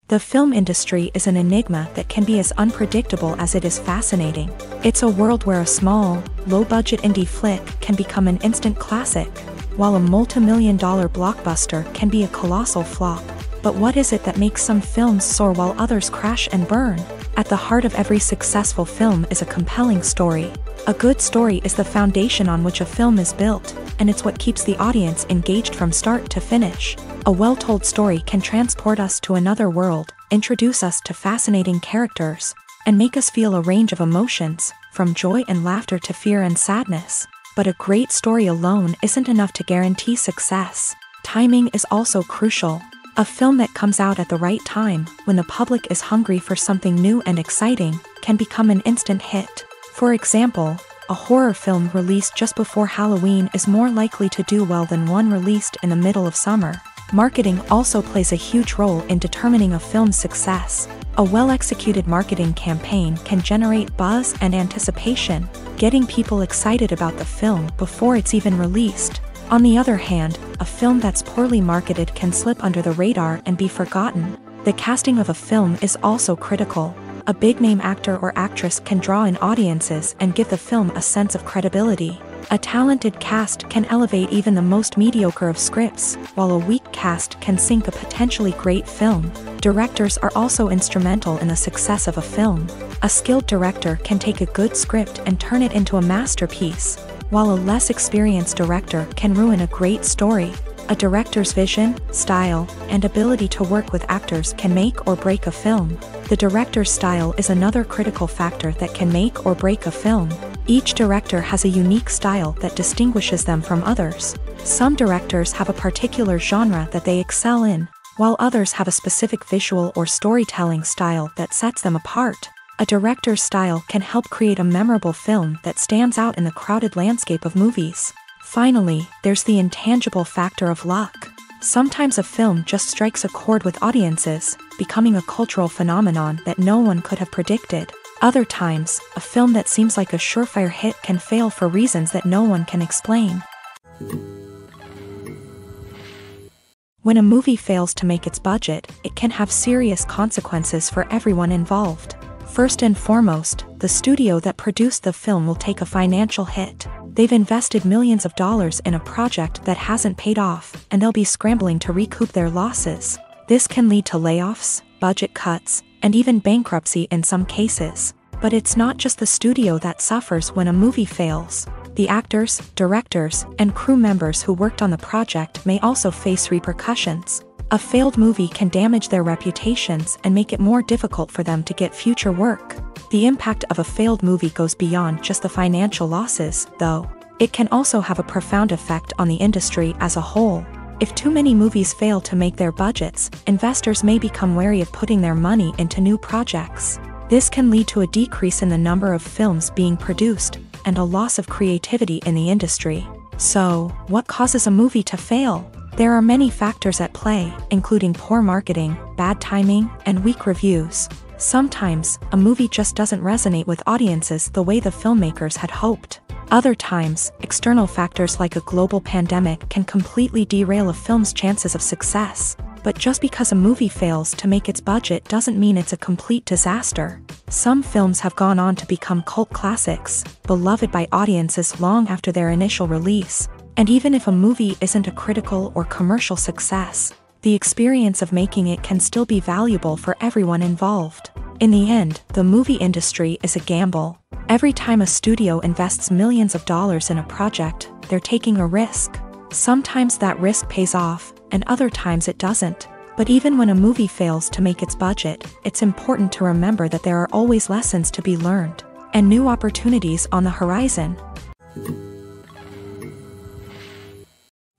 The film industry is an enigma that can be as unpredictable as it is fascinating. It's a world where a small, low-budget indie flick can become an instant classic, while a multi-million-dollar blockbuster can be a colossal flop. But what is it that makes some films soar while others crash and burn? At the heart of every successful film is a compelling story. A good story is the foundation on which a film is built, and it's what keeps the audience engaged from start to finish. A well-told story can transport us to another world, introduce us to fascinating characters, and make us feel a range of emotions, from joy and laughter to fear and sadness. But a great story alone isn't enough to guarantee success. Timing is also crucial. A film that comes out at the right time, when the public is hungry for something new and exciting, can become an instant hit. For example, a horror film released just before Halloween is more likely to do well than one released in the middle of summer. Marketing also plays a huge role in determining a film's success. A well-executed marketing campaign can generate buzz and anticipation, getting people excited about the film before it's even released. On the other hand, a film that's poorly marketed can slip under the radar and be forgotten. The casting of a film is also critical. A big-name actor or actress can draw in audiences and give the film a sense of credibility. A talented cast can elevate even the most mediocre of scripts, while a weak cast can sink a potentially great film. Directors are also instrumental in the success of a film. A skilled director can take a good script and turn it into a masterpiece, while a less experienced director can ruin a great story. A director's vision, style, and ability to work with actors can make or break a film. The director's style is another critical factor that can make or break a film. Each director has a unique style that distinguishes them from others. Some directors have a particular genre that they excel in, while others have a specific visual or storytelling style that sets them apart. A director's style can help create a memorable film that stands out in the crowded landscape of movies. Finally, there's the intangible factor of luck. Sometimes a film just strikes a chord with audiences, becoming a cultural phenomenon that no one could have predicted. Other times, a film that seems like a surefire hit can fail for reasons that no one can explain. When a movie fails to make its budget, it can have serious consequences for everyone involved. First and foremost, the studio that produced the film will take a financial hit. They've invested millions of dollars in a project that hasn't paid off, and they'll be scrambling to recoup their losses. This can lead to layoffs, budget cuts, and even bankruptcy in some cases. But it's not just the studio that suffers when a movie fails. The actors, directors, and crew members who worked on the project may also face repercussions. A failed movie can damage their reputations and make it more difficult for them to get future work. The impact of a failed movie goes beyond just the financial losses, though. It can also have a profound effect on the industry as a whole. If too many movies fail to make their budgets, investors may become wary of putting their money into new projects. This can lead to a decrease in the number of films being produced, and a loss of creativity in the industry. So, what causes a movie to fail? There are many factors at play, including poor marketing, bad timing, and weak reviews. Sometimes, a movie just doesn't resonate with audiences the way the filmmakers had hoped. Other times, external factors like a global pandemic can completely derail a film's chances of success. But just because a movie fails to make its budget doesn't mean it's a complete disaster. Some films have gone on to become cult classics, beloved by audiences long after their initial release. And even if a movie isn't a critical or commercial success, the experience of making it can still be valuable for everyone involved. In the end, the movie industry is a gamble. Every time a studio invests millions of dollars in a project, they're taking a risk. Sometimes that risk pays off, and other times it doesn't. But even when a movie fails to make its budget, it's important to remember that there are always lessons to be learned, and new opportunities on the horizon.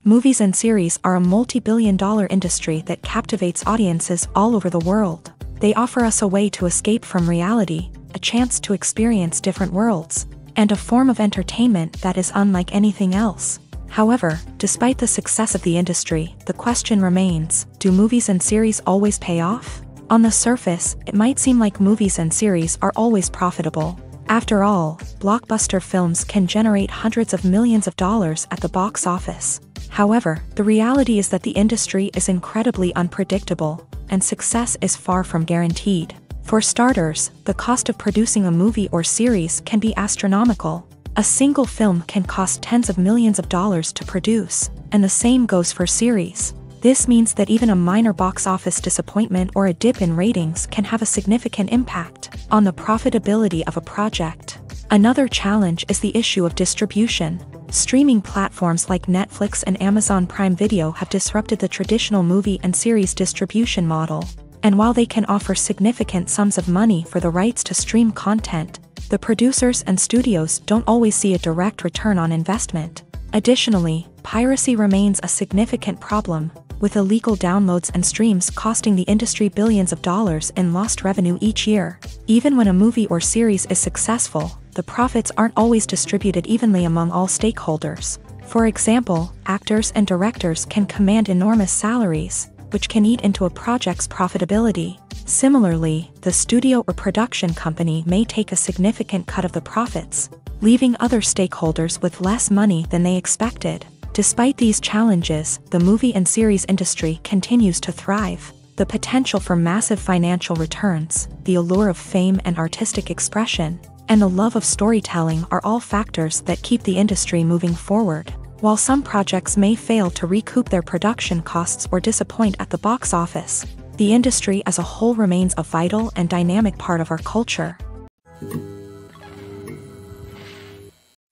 Movies and series are a multi-billion-dollar industry that captivates audiences all over the world. They offer us a way to escape from reality, a chance to experience different worlds, and a form of entertainment that is unlike anything else. However, despite the success of the industry, the question remains, do movies and series always pay off? On the surface, it might seem like movies and series are always profitable. After all, blockbuster films can generate hundreds of millions of dollars at the box office. However, the reality is that the industry is incredibly unpredictable, and success is far from guaranteed. For starters, the cost of producing a movie or series can be astronomical. A single film can cost tens of millions of dollars to produce, and the same goes for series. This means that even a minor box office disappointment or a dip in ratings can have a significant impact on the profitability of a project. Another challenge is the issue of distribution. Streaming platforms like Netflix and Amazon Prime Video have disrupted the traditional movie and series distribution model. And while they can offer significant sums of money for the rights to stream content, the producers and studios don't always see a direct return on investment. Additionally, piracy remains a significant problem, with illegal downloads and streams costing the industry billions of dollars in lost revenue each year. Even when a movie or series is successful, the profits aren't always distributed evenly among all stakeholders. For example, actors and directors can command enormous salaries, which can eat into a project's profitability. Similarly, the studio or production company may take a significant cut of the profits, leaving other stakeholders with less money than they expected. Despite these challenges, the movie and series industry continues to thrive. The potential for massive financial returns, the allure of fame and artistic expression, and the love of storytelling are all factors that keep the industry moving forward. While some projects may fail to recoup their production costs or disappoint at the box office, the industry as a whole remains a vital and dynamic part of our culture.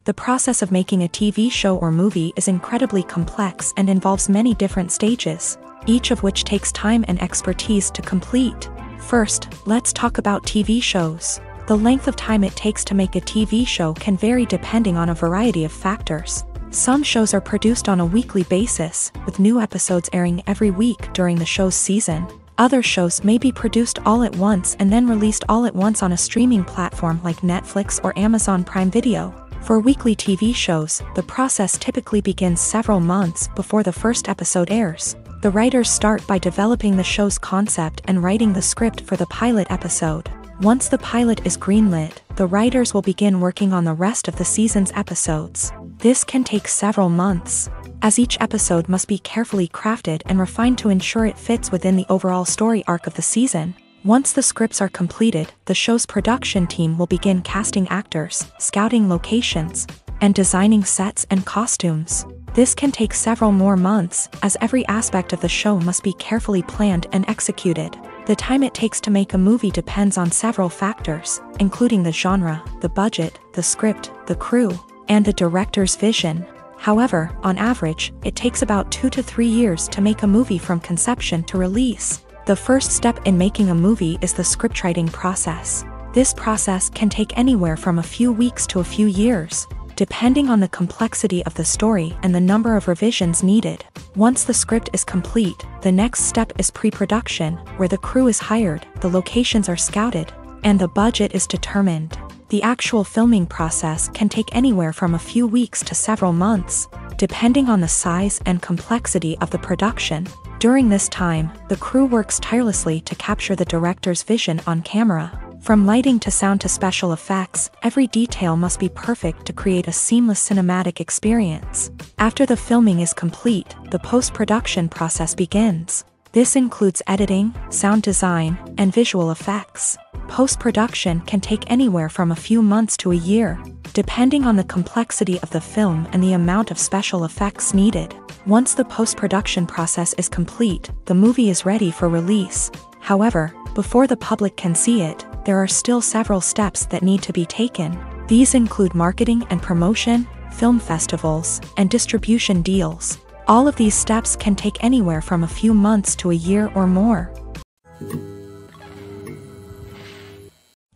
The process of making a TV show or movie is incredibly complex and involves many different stages, each of which takes time and expertise to complete. First, let's talk about TV shows. The length of time it takes to make a TV show can vary depending on a variety of factors. Some shows are produced on a weekly basis, with new episodes airing every week during the show's season. Other shows may be produced all at once and then released all at once on a streaming platform like Netflix or Amazon Prime Video. For weekly TV shows, the process typically begins several months before the first episode airs. The writers start by developing the show's concept and writing the script for the pilot episode. Once the pilot is greenlit, the writers will begin working on the rest of the season's episodes. This can take several months, as each episode must be carefully crafted and refined to ensure it fits within the overall story arc of the season. Once the scripts are completed, the show's production team will begin casting actors, scouting locations, and designing sets and costumes. This can take several more months, as every aspect of the show must be carefully planned and executed. The time it takes to make a movie depends on several factors, including the genre, the budget, the script, the crew, and the director's vision. However, on average, it takes about 2 to 3 years to make a movie from conception to release. The first step in making a movie is the scriptwriting process. This process can take anywhere from a few weeks to a few years, depending on the complexity of the story and the number of revisions needed. Once the script is complete, the next step is pre-production, where the crew is hired, the locations are scouted, and the budget is determined. The actual filming process can take anywhere from a few weeks to several months, depending on the size and complexity of the production. During this time, the crew works tirelessly to capture the director's vision on camera. From lighting to sound to special effects, every detail must be perfect to create a seamless cinematic experience. After the filming is complete, the post-production process begins. This includes editing, sound design, and visual effects. Post-production can take anywhere from a few months to a year, depending on the complexity of the film and the amount of special effects needed. Once the post-production process is complete, the movie is ready for release. However, before the public can see it, there are still several steps that need to be taken. These include marketing and promotion, film festivals, and distribution deals. All of these steps can take anywhere from a few months to a year or more.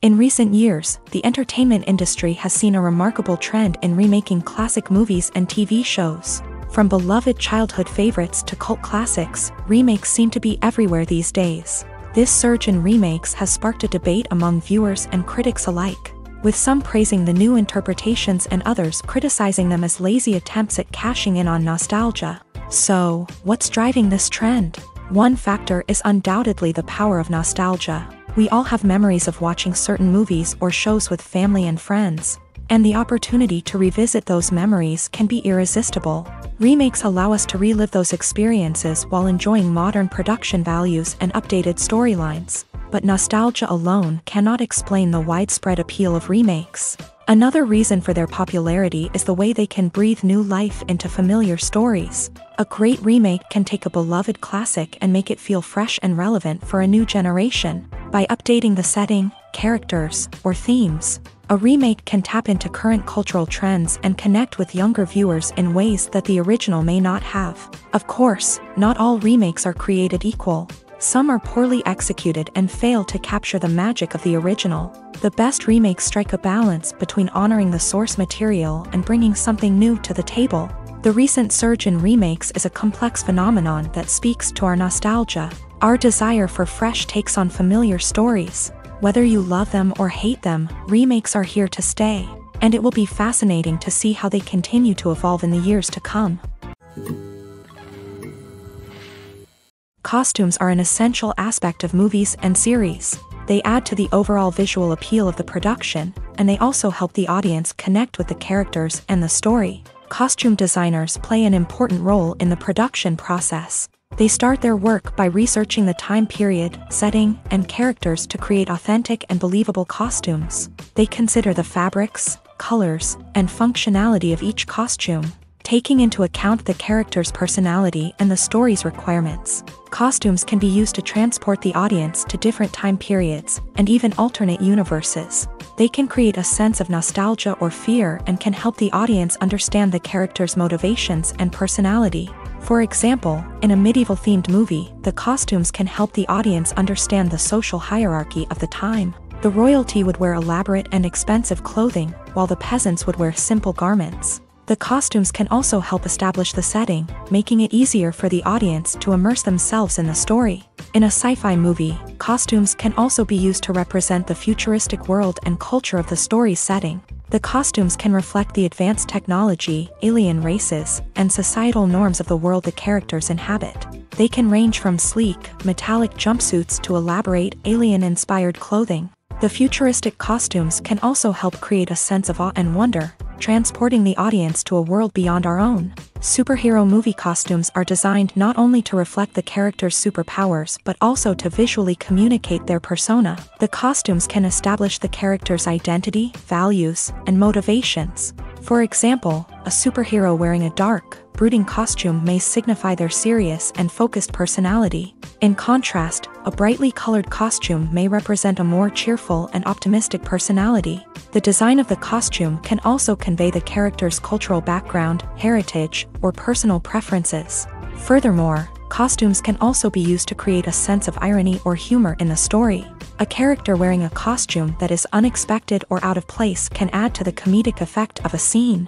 In recent years, the entertainment industry has seen a remarkable trend in remaking classic movies and TV shows. From beloved childhood favorites to cult classics, remakes seem to be everywhere these days. This surge in remakes has sparked a debate among viewers and critics alike, with some praising the new interpretations and others criticizing them as lazy attempts at cashing in on nostalgia. So, what's driving this trend? One factor is undoubtedly the power of nostalgia. We all have memories of watching certain movies or shows with family and friends, and the opportunity to revisit those memories can be irresistible. Remakes allow us to relive those experiences while enjoying modern production values and updated storylines. But nostalgia alone cannot explain the widespread appeal of remakes. Another reason for their popularity is the way they can breathe new life into familiar stories. A great remake can take a beloved classic and make it feel fresh and relevant for a new generation. By updating the setting, characters, or themes, a remake can tap into current cultural trends and connect with younger viewers in ways that the original may not have. Of course, not all remakes are created equal. Some are poorly executed and fail to capture the magic of the original. The best remakes strike a balance between honoring the source material and bringing something new to the table. The recent surge in remakes is a complex phenomenon that speaks to our nostalgia, our desire for fresh takes on familiar stories. Whether you love them or hate them, remakes are here to stay, and it will be fascinating to see how they continue to evolve in the years to come. Costumes are an essential aspect of movies and series. They add to the overall visual appeal of the production, and they also help the audience connect with the characters and the story. Costume designers play an important role in the production process. They start their work by researching the time period, setting, and characters to create authentic and believable costumes. They consider the fabrics, colors, and functionality of each costume, taking into account the character's personality and the story's requirements. Costumes can be used to transport the audience to different time periods and even alternate universes. They can create a sense of nostalgia or fear and can help the audience understand the character's motivations and personality. For example, in a medieval-themed movie, the costumes can help the audience understand the social hierarchy of the time. The royalty would wear elaborate and expensive clothing, while the peasants would wear simple garments. The costumes can also help establish the setting, making it easier for the audience to immerse themselves in the story. In a sci-fi movie, costumes can also be used to represent the futuristic world and culture of the story's setting. The costumes can reflect the advanced technology, alien races, and societal norms of the world the characters inhabit. They can range from sleek, metallic jumpsuits to elaborate, alien-inspired clothing. The futuristic costumes can also help create a sense of awe and wonder, transporting the audience to a world beyond our own. Superhero movie costumes are designed not only to reflect the character's superpowers but also to visually communicate their persona. The costumes can establish the character's identity, values, and motivations. For example, a superhero wearing a dark, brooding costume may signify their serious and focused personality. In contrast, a brightly colored costume may represent a more cheerful and optimistic personality. The design of the costume can also convey the character's cultural background, heritage, or personal preferences. Furthermore, costumes can also be used to create a sense of irony or humor in the story. A character wearing a costume that is unexpected or out of place can add to the comedic effect of a scene.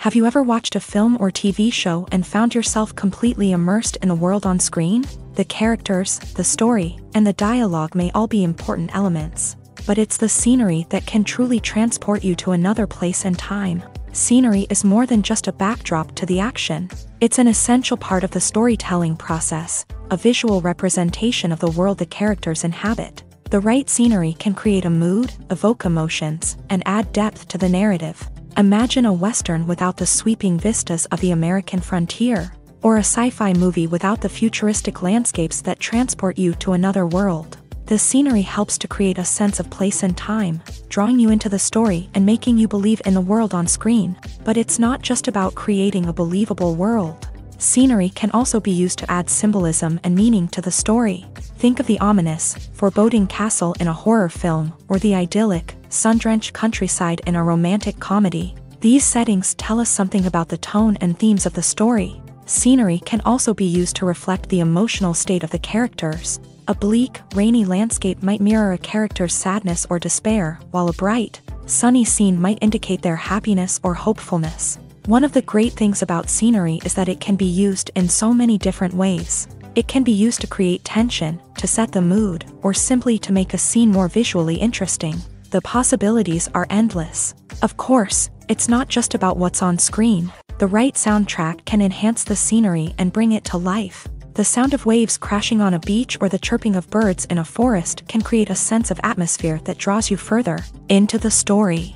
Have you ever watched a film or TV show and found yourself completely immersed in the world on screen? The characters, the story, and the dialogue may all be important elements, but it's the scenery that can truly transport you to another place and time. Scenery is more than just a backdrop to the action. It's an essential part of the storytelling process, a visual representation of the world the characters inhabit. The right scenery can create a mood, evoke emotions, and add depth to the narrative. Imagine a Western without the sweeping vistas of the American frontier, or a sci-fi movie without the futuristic landscapes that transport you to another world. The scenery helps to create a sense of place and time, drawing you into the story and making you believe in the world on screen. But it's not just about creating a believable world. Scenery can also be used to add symbolism and meaning to the story. Think of the ominous, foreboding castle in a horror film, or the idyllic, sun-drenched countryside in a romantic comedy. These settings tell us something about the tone and themes of the story. Scenery can also be used to reflect the emotional state of the characters. A bleak, rainy landscape might mirror a character's sadness or despair, while a bright, sunny scene might indicate their happiness or hopefulness. One of the great things about scenery is that it can be used in so many different ways. It can be used to create tension, to set the mood, or simply to make a scene more visually interesting. The possibilities are endless. Of course, it's not just about what's on screen. The right soundtrack can enhance the scenery and bring it to life. The sound of waves crashing on a beach or the chirping of birds in a forest can create a sense of atmosphere that draws you further into the story.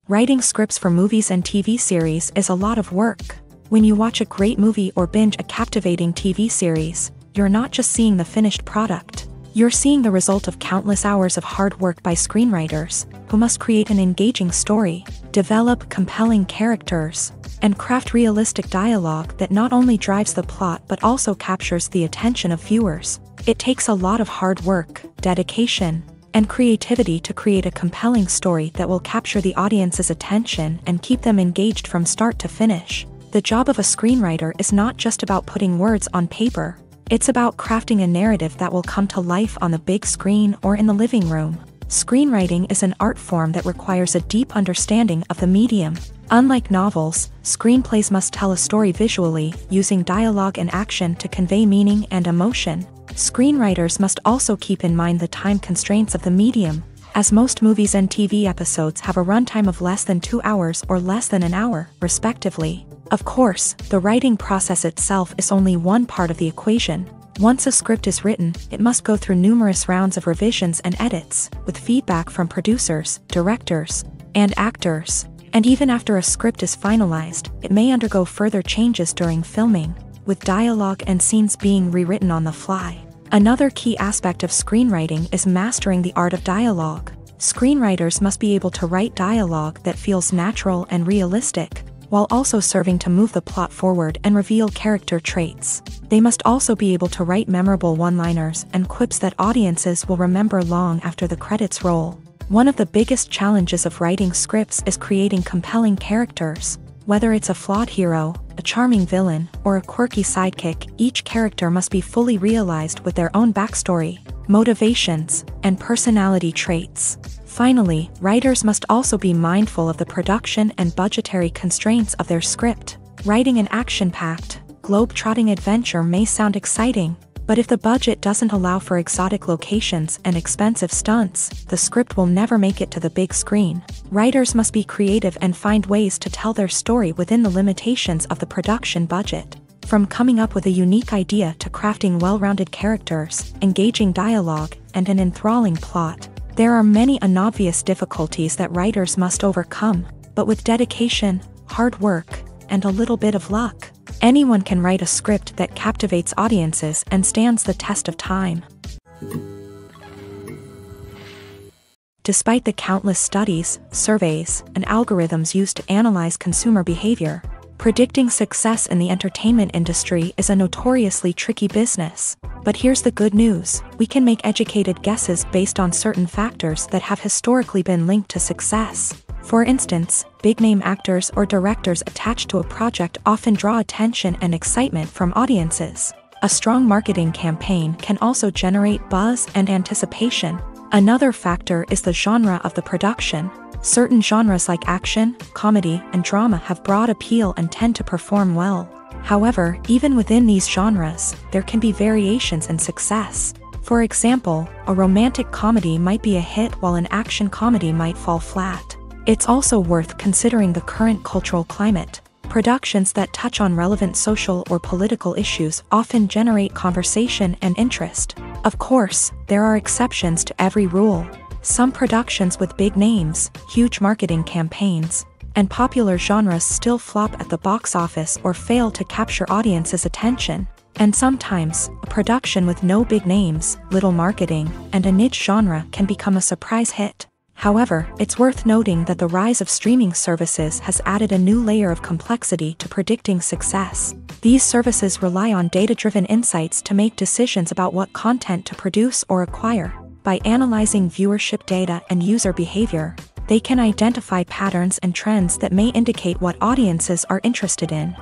Writing scripts for movies and TV series is a lot of work. When you watch a great movie or binge a captivating TV series, you're not just seeing the finished product. You're seeing the result of countless hours of hard work by screenwriters, who must create an engaging story, develop compelling characters, and craft realistic dialogue that not only drives the plot but also captures the attention of viewers. It takes a lot of hard work, dedication, and creativity to create a compelling story that will capture the audience's attention and keep them engaged from start to finish. The job of a screenwriter is not just about putting words on paper. It's about crafting a narrative that will come to life on the big screen or in the living room. Screenwriting is an art form that requires a deep understanding of the medium. Unlike novels, screenplays must tell a story visually, using dialogue and action to convey meaning and emotion. Screenwriters must also keep in mind the time constraints of the medium, as most movies and TV episodes have a runtime of less than 2 hours or less than an hour, respectively. Of course, the writing process itself is only one part of the equation. Once a script is written, it must go through numerous rounds of revisions and edits, with feedback from producers, directors, and actors. And even after a script is finalized, it may undergo further changes during filming, with dialogue and scenes being rewritten on the fly. Another key aspect of screenwriting is mastering the art of dialogue. Screenwriters must be able to write dialogue that feels natural and realistic, while also serving to move the plot forward and reveal character traits. They must also be able to write memorable one-liners and quips that audiences will remember long after the credits roll. One of the biggest challenges of writing scripts is creating compelling characters. Whether it's a flawed hero, a charming villain, or a quirky sidekick, each character must be fully realized with their own backstory, motivations, and personality traits. Finally, writers must also be mindful of the production and budgetary constraints of their script. Writing an action-packed, globe-trotting adventure may sound exciting, but if the budget doesn't allow for exotic locations and expensive stunts, the script will never make it to the big screen. Writers must be creative and find ways to tell their story within the limitations of the production budget. From coming up with a unique idea to crafting well-rounded characters, engaging dialogue, and an enthralling plot, there are many unobvious difficulties that writers must overcome, but with dedication, hard work, and a little bit of luck, anyone can write a script that captivates audiences and stands the test of time. Despite the countless studies, surveys, and algorithms used to analyze consumer behavior, predicting success in the entertainment industry is a notoriously tricky business. But here's the good news: we can make educated guesses based on certain factors that have historically been linked to success. For instance, big-name actors or directors attached to a project often draw attention and excitement from audiences. A strong marketing campaign can also generate buzz and anticipation. Another factor is the genre of the production. Certain genres like action, comedy, and drama have broad appeal and tend to perform well. However, even within these genres, there can be variations in success. For example, a romantic comedy might be a hit while an action comedy might fall flat. It's also worth considering the current cultural climate. Productions that touch on relevant social or political issues often generate conversation and interest. Of course, there are exceptions to every rule. Some productions with big names, huge marketing campaigns, and popular genres still flop at the box office or fail to capture audiences' attention. And sometimes, a production with no big names, little marketing, and a niche genre can become a surprise hit. However, it's worth noting that the rise of streaming services has added a new layer of complexity to predicting success. These services rely on data-driven insights to make decisions about what content to produce or acquire. By analyzing viewership data and user behavior, they can identify patterns and trends that may indicate what audiences are interested in.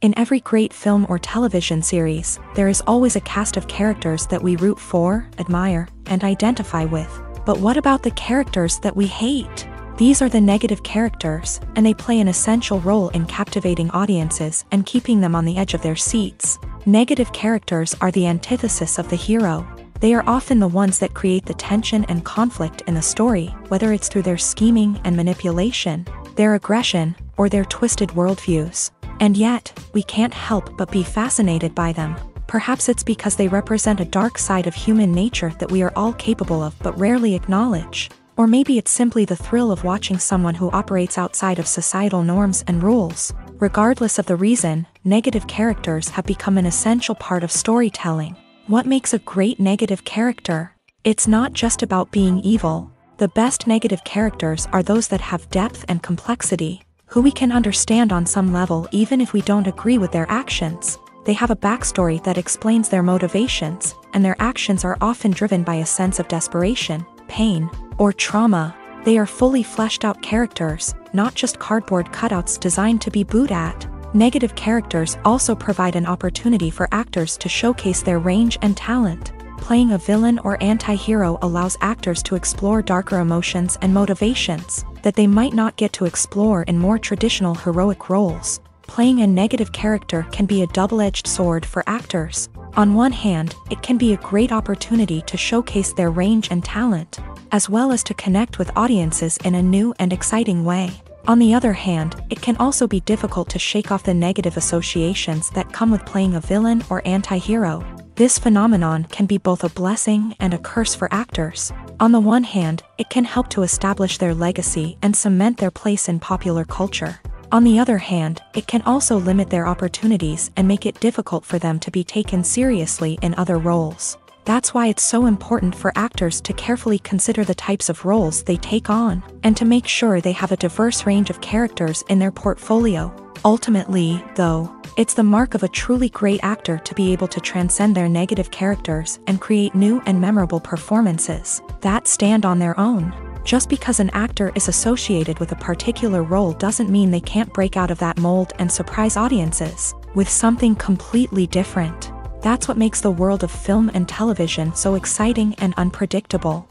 In every great film or television series, there is always a cast of characters that we root for, admire, and identify with. But what about the characters that we hate? These are the negative characters, and they play an essential role in captivating audiences and keeping them on the edge of their seats. Negative characters are the antithesis of the hero. They are often the ones that create the tension and conflict in the story, whether it's through their scheming and manipulation, their aggression, or their twisted worldviews. And yet, we can't help but be fascinated by them. Perhaps it's because they represent a dark side of human nature that we are all capable of but rarely acknowledge. Or maybe it's simply the thrill of watching someone who operates outside of societal norms and rules. Regardless of the reason, negative characters have become an essential part of storytelling. What makes a great negative character? It's not just about being evil. The best negative characters are those that have depth and complexity, who we can understand on some level even if we don't agree with their actions. They have a backstory that explains their motivations, and their actions are often driven by a sense of desperation, pain, or trauma. They are fully fleshed out characters, not just cardboard cutouts designed to be booed at. Negative characters also provide an opportunity for actors to showcase their range and talent. Playing a villain or anti-hero allows actors to explore darker emotions and motivations that they might not get to explore in more traditional heroic roles. Playing a negative character can be a double-edged sword for actors. On one hand, it can be a great opportunity to showcase their range and talent, as well as to connect with audiences in a new and exciting way. On the other hand, it can also be difficult to shake off the negative associations that come with playing a villain or anti-hero. This phenomenon can be both a blessing and a curse for actors. On the one hand, it can help to establish their legacy and cement their place in popular culture. On the other hand, it can also limit their opportunities and make it difficult for them to be taken seriously in other roles. That's why it's so important for actors to carefully consider the types of roles they take on, and to make sure they have a diverse range of characters in their portfolio. Ultimately, though, it's the mark of a truly great actor to be able to transcend their negative characters and create new and memorable performances that stand on their own. Just because an actor is associated with a particular role doesn't mean they can't break out of that mold and surprise audiences with something completely different. That's what makes the world of film and television so exciting and unpredictable.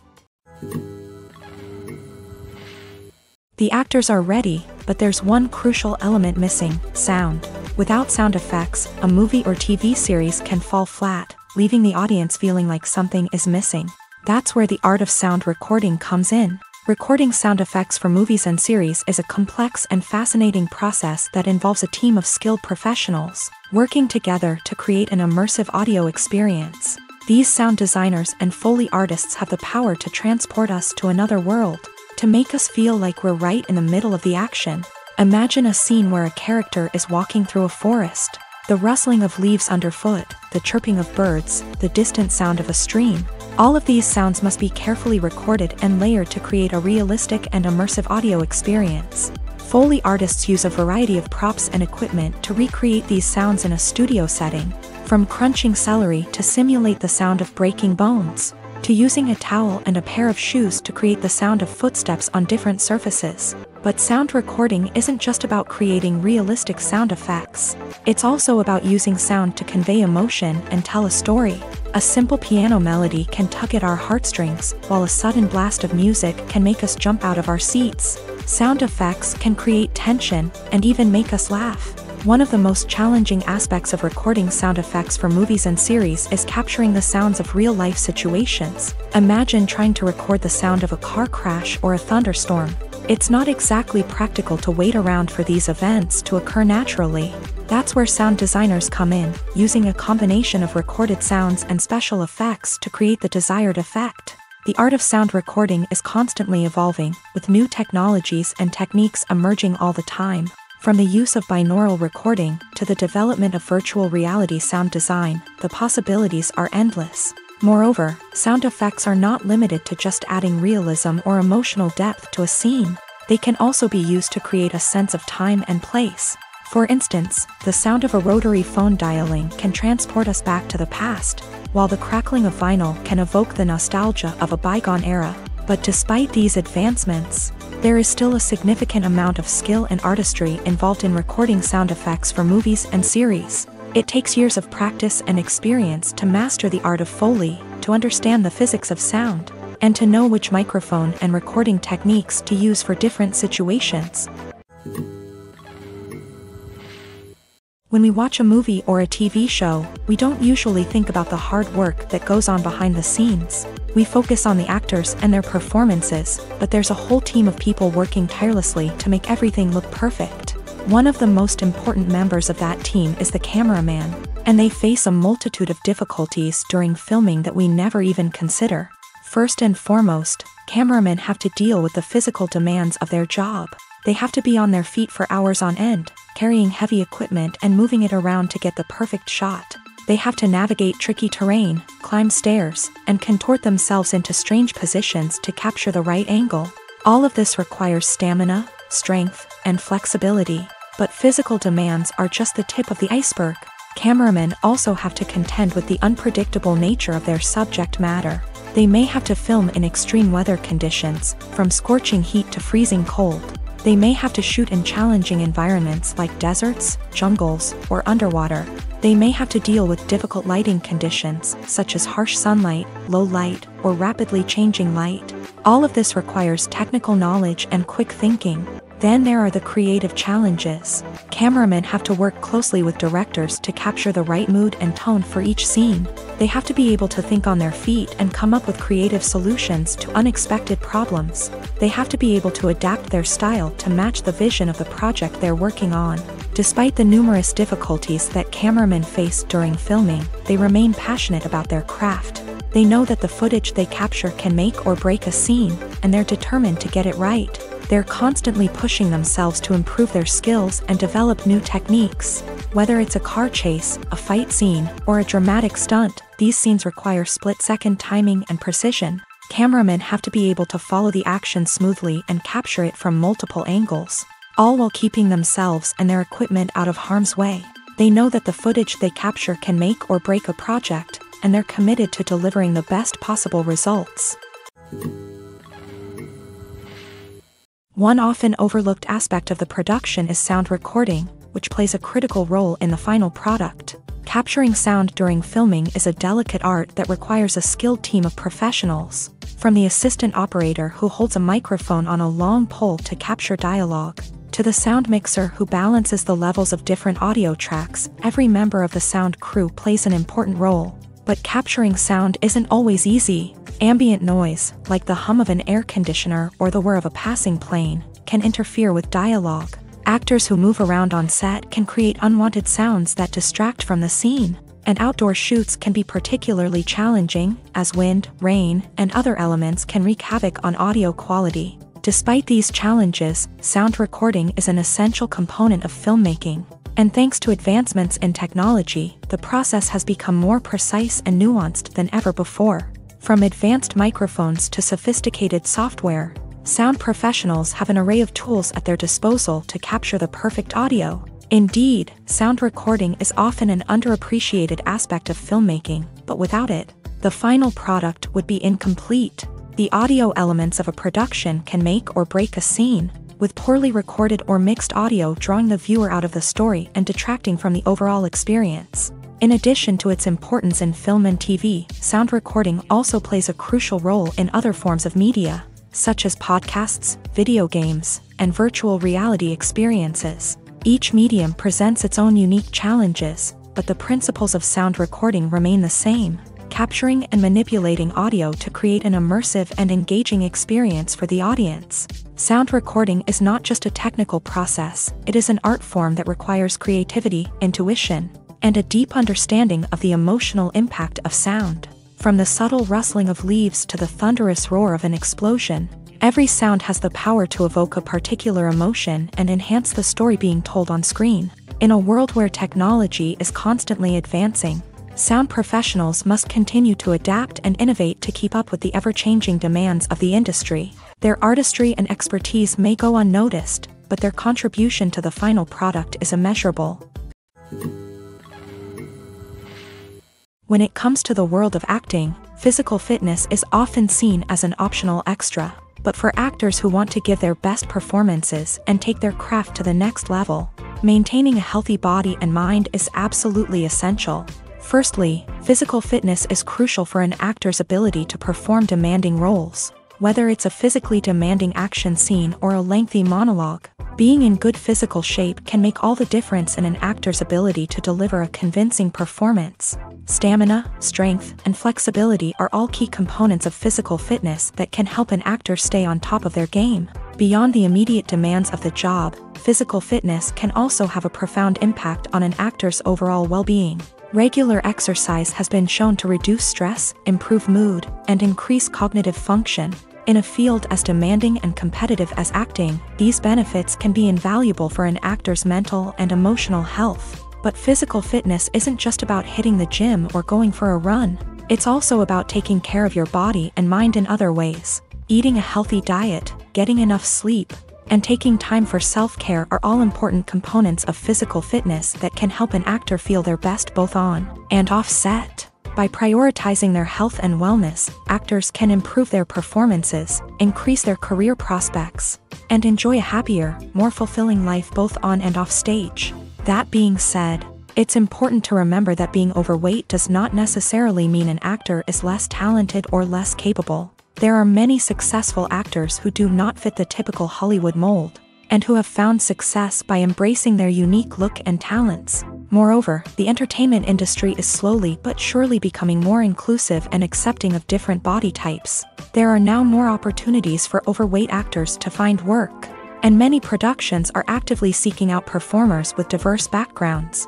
The actors are ready, but there's one crucial element missing: sound. Without sound effects, a movie or TV series can fall flat, leaving the audience feeling like something is missing. That's where the art of sound recording comes in. Recording sound effects for movies and series is a complex and fascinating process that involves a team of skilled professionals working together to create an immersive audio experience. These sound designers and Foley artists have the power to transport us to another world, to make us feel like we're right in the middle of the action. Imagine a scene where a character is walking through a forest. The rustling of leaves underfoot, the chirping of birds, the distant sound of a stream. All of these sounds must be carefully recorded and layered to create a realistic and immersive audio experience. Foley artists use a variety of props and equipment to recreate these sounds in a studio setting, from crunching celery to simulate the sound of breaking bones, to using a towel and a pair of shoes to create the sound of footsteps on different surfaces. But sound recording isn't just about creating realistic sound effects. It's also about using sound to convey emotion and tell a story. A simple piano melody can tug at our heartstrings, while a sudden blast of music can make us jump out of our seats. Sound effects can create tension and even make us laugh. One of the most challenging aspects of recording sound effects for movies and series is capturing the sounds of real-life situations. Imagine trying to record the sound of a car crash or a thunderstorm. It's not exactly practical to wait around for these events to occur naturally. That's where sound designers come in, using a combination of recorded sounds and special effects to create the desired effect. The art of sound recording is constantly evolving, with new technologies and techniques emerging all the time. From the use of binaural recording to the development of virtual reality sound design, the possibilities are endless. Moreover, sound effects are not limited to just adding realism or emotional depth to a scene. They can also be used to create a sense of time and place. For instance, the sound of a rotary phone dialing can transport us back to the past, while the crackling of vinyl can evoke the nostalgia of a bygone era. But despite these advancements, there is still a significant amount of skill and artistry involved in recording sound effects for movies and series. It takes years of practice and experience to master the art of Foley, to understand the physics of sound, and to know which microphone and recording techniques to use for different situations. When we watch a movie or a TV show, we don't usually think about the hard work that goes on behind the scenes. We focus on the actors and their performances, but there's a whole team of people working tirelessly to make everything look perfect. One of the most important members of that team is the cameraman, and they face a multitude of difficulties during filming that we never even consider. First and foremost, cameramen have to deal with the physical demands of their job. They have to be on their feet for hours on end, carrying heavy equipment and moving it around to get the perfect shot. They have to navigate tricky terrain, climb stairs, and contort themselves into strange positions to capture the right angle. All of this requires stamina, strength, and flexibility. But physical demands are just the tip of the iceberg. Cameramen also have to contend with the unpredictable nature of their subject matter. They may have to film in extreme weather conditions, from scorching heat to freezing cold. They may have to shoot in challenging environments like deserts, jungles, or underwater. They may have to deal with difficult lighting conditions, such as harsh sunlight, low light, or rapidly changing light. All of this requires technical knowledge and quick thinking. Then there are the creative challenges. Cameramen have to work closely with directors to capture the right mood and tone for each scene. They have to be able to think on their feet and come up with creative solutions to unexpected problems. They have to be able to adapt their style to match the vision of the project they're working on. Despite the numerous difficulties that cameramen face during filming, they remain passionate about their craft. They know that the footage they capture can make or break a scene, and they're determined to get it right. They're constantly pushing themselves to improve their skills and develop new techniques. Whether it's a car chase, a fight scene, or a dramatic stunt, these scenes require split-second timing and precision. Cameramen have to be able to follow the action smoothly and capture it from multiple angles, all while keeping themselves and their equipment out of harm's way. They know that the footage they capture can make or break a project, and they're committed to delivering the best possible results. One often overlooked aspect of the production is sound recording, which plays a critical role in the final product. Capturing sound during filming is a delicate art that requires a skilled team of professionals. From the assistant operator who holds a microphone on a long pole to capture dialogue, to the sound mixer who balances the levels of different audio tracks, every member of the sound crew plays an important role. But capturing sound isn't always easy. Ambient noise, like the hum of an air conditioner or the whir of a passing plane, can interfere with dialogue. Actors who move around on set can create unwanted sounds that distract from the scene. And outdoor shoots can be particularly challenging, as wind, rain, and other elements can wreak havoc on audio quality. Despite these challenges, sound recording is an essential component of filmmaking. And thanks to advancements in technology, the process has become more precise and nuanced than ever before. From advanced microphones to sophisticated software, sound professionals have an array of tools at their disposal to capture the perfect audio. Indeed, sound recording is often an underappreciated aspect of filmmaking, but without it, the final product would be incomplete. The audio elements of a production can make or break a scene, with poorly recorded or mixed audio drawing the viewer out of the story and detracting from the overall experience. In addition to its importance in film and TV, sound recording also plays a crucial role in other forms of media, such as podcasts, video games, and virtual reality experiences. Each medium presents its own unique challenges, but the principles of sound recording remain the same: capturing and manipulating audio to create an immersive and engaging experience for the audience. Sound recording is not just a technical process, it is an art form that requires creativity, intuition, and a deep understanding of the emotional impact of sound. From the subtle rustling of leaves to the thunderous roar of an explosion, every sound has the power to evoke a particular emotion and enhance the story being told on screen. In a world where technology is constantly advancing, sound professionals must continue to adapt and innovate to keep up with the ever-changing demands of the industry. Their artistry and expertise may go unnoticed, but their contribution to the final product is immeasurable. When it comes to the world of acting, physical fitness is often seen as an optional extra. But for actors who want to give their best performances and take their craft to the next level, maintaining a healthy body and mind is absolutely essential. Firstly, physical fitness is crucial for an actor's ability to perform demanding roles. Whether it's a physically demanding action scene or a lengthy monologue, being in good physical shape can make all the difference in an actor's ability to deliver a convincing performance. Stamina, strength, and flexibility are all key components of physical fitness that can help an actor stay on top of their game. Beyond the immediate demands of the job, physical fitness can also have a profound impact on an actor's overall well-being. Regular exercise has been shown to reduce stress, improve mood, and increase cognitive function. In a field as demanding and competitive as acting, these benefits can be invaluable for an actor's mental and emotional health. But physical fitness isn't just about hitting the gym or going for a run. It's also about taking care of your body and mind in other ways. Eating a healthy diet, getting enough sleep, and taking time for self-care are all important components of physical fitness that can help an actor feel their best both on and off set. By prioritizing their health and wellness, actors can improve their performances, increase their career prospects, and enjoy a happier, more fulfilling life both on and off stage. That being said, it's important to remember that being overweight does not necessarily mean an actor is less talented or less capable. There are many successful actors who do not fit the typical Hollywood mold, and who have found success by embracing their unique look and talents. Moreover, the entertainment industry is slowly but surely becoming more inclusive and accepting of different body types. There are now more opportunities for overweight actors to find work, and many productions are actively seeking out performers with diverse backgrounds.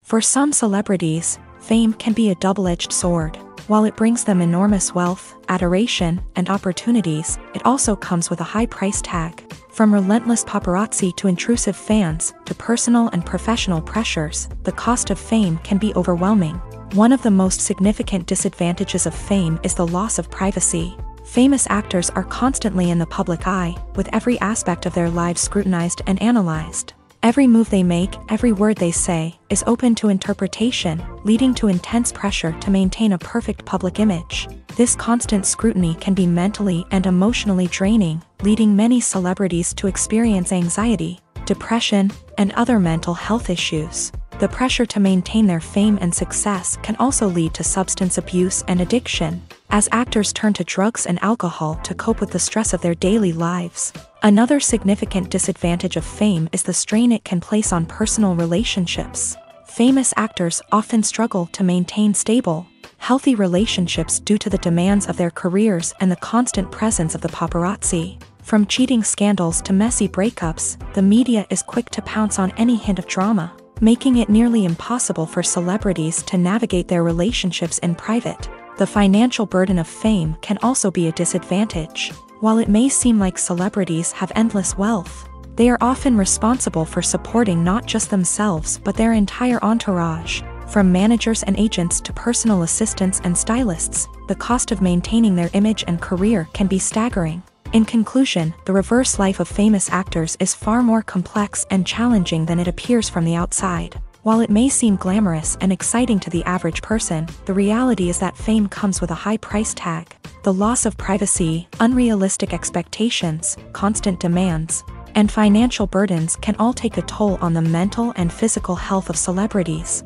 For some celebrities, fame can be a double-edged sword. While it brings them enormous wealth, adoration, and opportunities, it also comes with a high price tag. From relentless paparazzi to intrusive fans, to personal and professional pressures, the cost of fame can be overwhelming. One of the most significant disadvantages of fame is the loss of privacy. Famous actors are constantly in the public eye, with every aspect of their lives scrutinized and analyzed. Every move they make, every word they say, is open to interpretation, leading to intense pressure to maintain a perfect public image. This constant scrutiny can be mentally and emotionally draining, leading many celebrities to experience anxiety, depression, and other mental health issues. The pressure to maintain their fame and success can also lead to substance abuse and addiction, as actors turn to drugs and alcohol to cope with the stress of their daily lives. Another significant disadvantage of fame is the strain it can place on personal relationships. Famous actors often struggle to maintain stable, healthy relationships due to the demands of their careers and the constant presence of the paparazzi. From cheating scandals to messy breakups, the media is quick to pounce on any hint of drama, making it nearly impossible for celebrities to navigate their relationships in private. The financial burden of fame can also be a disadvantage. While it may seem like celebrities have endless wealth, they are often responsible for supporting not just themselves but their entire entourage. From managers and agents to personal assistants and stylists, the cost of maintaining their image and career can be staggering. In conclusion, the reverse life of famous actors is far more complex and challenging than it appears from the outside. While it may seem glamorous and exciting to the average person, the reality is that fame comes with a high price tag. The loss of privacy, unrealistic expectations, constant demands, and financial burdens can all take a toll on the mental and physical health of celebrities.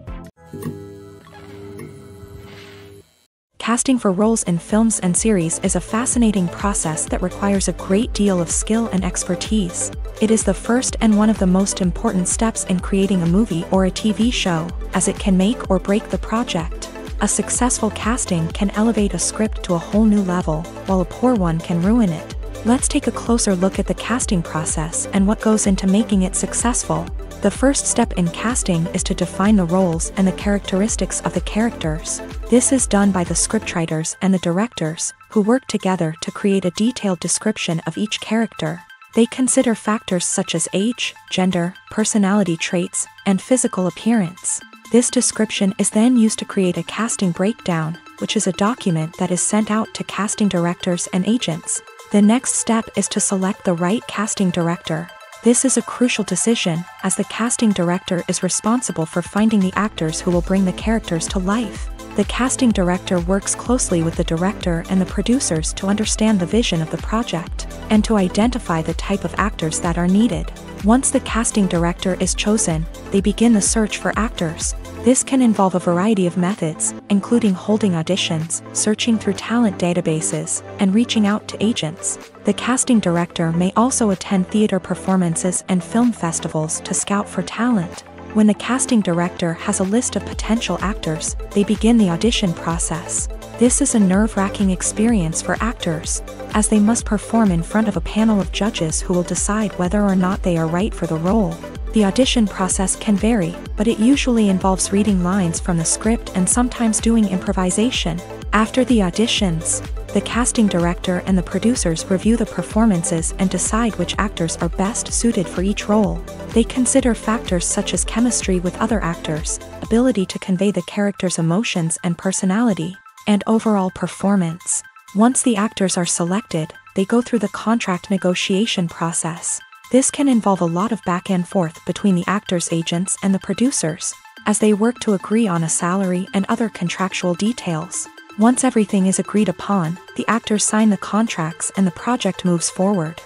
Casting for roles in films and series is a fascinating process that requires a great deal of skill and expertise. It is the first and one of the most important steps in creating a movie or a TV show, as it can make or break the project. A successful casting can elevate a script to a whole new level, while a poor one can ruin it. Let's take a closer look at the casting process and what goes into making it successful. The first step in casting is to define the roles and the characteristics of the characters. This is done by the scriptwriters and the directors, who work together to create a detailed description of each character. They consider factors such as age, gender, personality traits, and physical appearance. This description is then used to create a casting breakdown, which is a document that is sent out to casting directors and agents. The next step is to select the right casting director. This is a crucial decision, as the casting director is responsible for finding the actors who will bring the characters to life. The casting director works closely with the director and the producers to understand the vision of the project, and to identify the type of actors that are needed. Once the casting director is chosen, they begin the search for actors. This can involve a variety of methods, including holding auditions, searching through talent databases, and reaching out to agents. The casting director may also attend theater performances and film festivals to scout for talent. When the casting director has a list of potential actors, they begin the audition process. This is a nerve-wracking experience for actors, as they must perform in front of a panel of judges who will decide whether or not they are right for the role. The audition process can vary, but it usually involves reading lines from the script and sometimes doing improvisation. After the auditions, the casting director and the producers review the performances and decide which actors are best suited for each role. They consider factors such as chemistry with other actors, ability to convey the character's emotions and personality, and overall performance. Once the actors are selected, they go through the contract negotiation process. This can involve a lot of back and forth between the actors' agents and the producers, as they work to agree on a salary and other contractual details. Once everything is agreed upon, the actors sign the contracts and the project moves forward.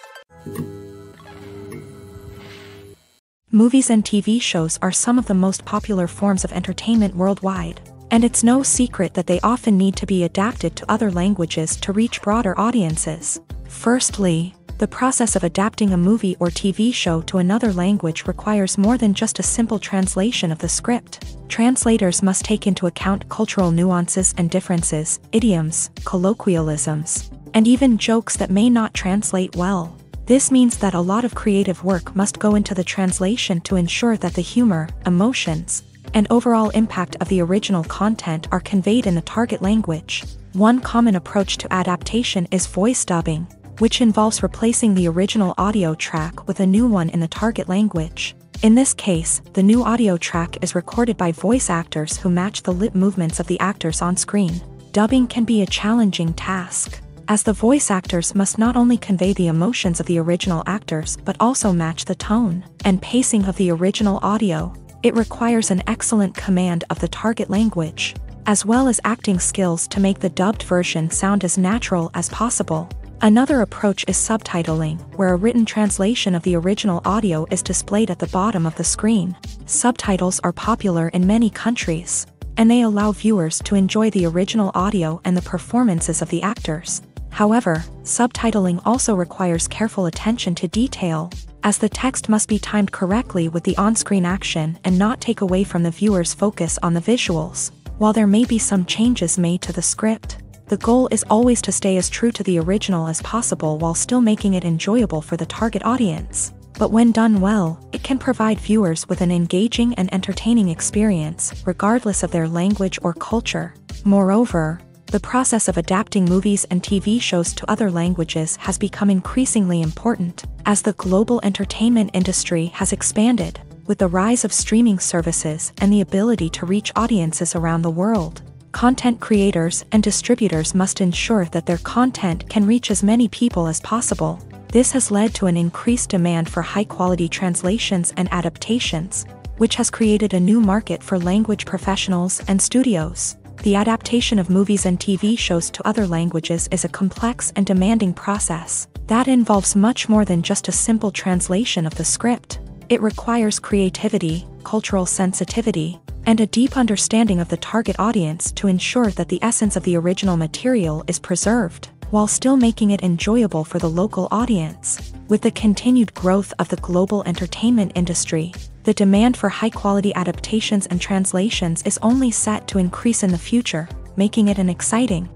Movies and TV shows are some of the most popular forms of entertainment worldwide, and it's no secret that they often need to be adapted to other languages to reach broader audiences. Firstly, the process of adapting a movie or TV show to another language requires more than just a simple translation of the script. Translators must take into account cultural nuances and differences, idioms, colloquialisms, and even jokes that may not translate well. This means that a lot of creative work must go into the translation to ensure that the humor, emotions, and overall impact of the original content are conveyed in the target language. One common approach to adaptation is voice dubbing, which involves replacing the original audio track with a new one in the target language. In this case, the new audio track is recorded by voice actors who match the lip movements of the actors on screen. Dubbing can be a challenging task, as the voice actors must not only convey the emotions of the original actors but also match the tone and pacing of the original audio. It requires an excellent command of the target language, as well as acting skills to make the dubbed version sound as natural as possible. Another approach is subtitling, where a written translation of the original audio is displayed at the bottom of the screen. Subtitles are popular in many countries, and they allow viewers to enjoy the original audio and the performances of the actors. However, subtitling also requires careful attention to detail, as the text must be timed correctly with the on-screen action and not take away from the viewer's focus on the visuals. While there may be some changes made to the script, the goal is always to stay as true to the original as possible while still making it enjoyable for the target audience. But when done well, it can provide viewers with an engaging and entertaining experience, regardless of their language or culture. Moreover, the process of adapting movies and TV shows to other languages has become increasingly important, as the global entertainment industry has expanded, with the rise of streaming services and the ability to reach audiences around the world. Content creators and distributors must ensure that their content can reach as many people as possible. This has led to an increased demand for high-quality translations and adaptations, which has created a new market for language professionals and studios. The adaptation of movies and TV shows to other languages is a complex and demanding process that involves much more than just a simple translation of the script. It requires creativity, cultural sensitivity, and a deep understanding of the target audience to ensure that the essence of the original material is preserved, while still making it enjoyable for the local audience. With the continued growth of the global entertainment industry, the demand for high-quality adaptations and translations is only set to increase in the future, making it an exciting.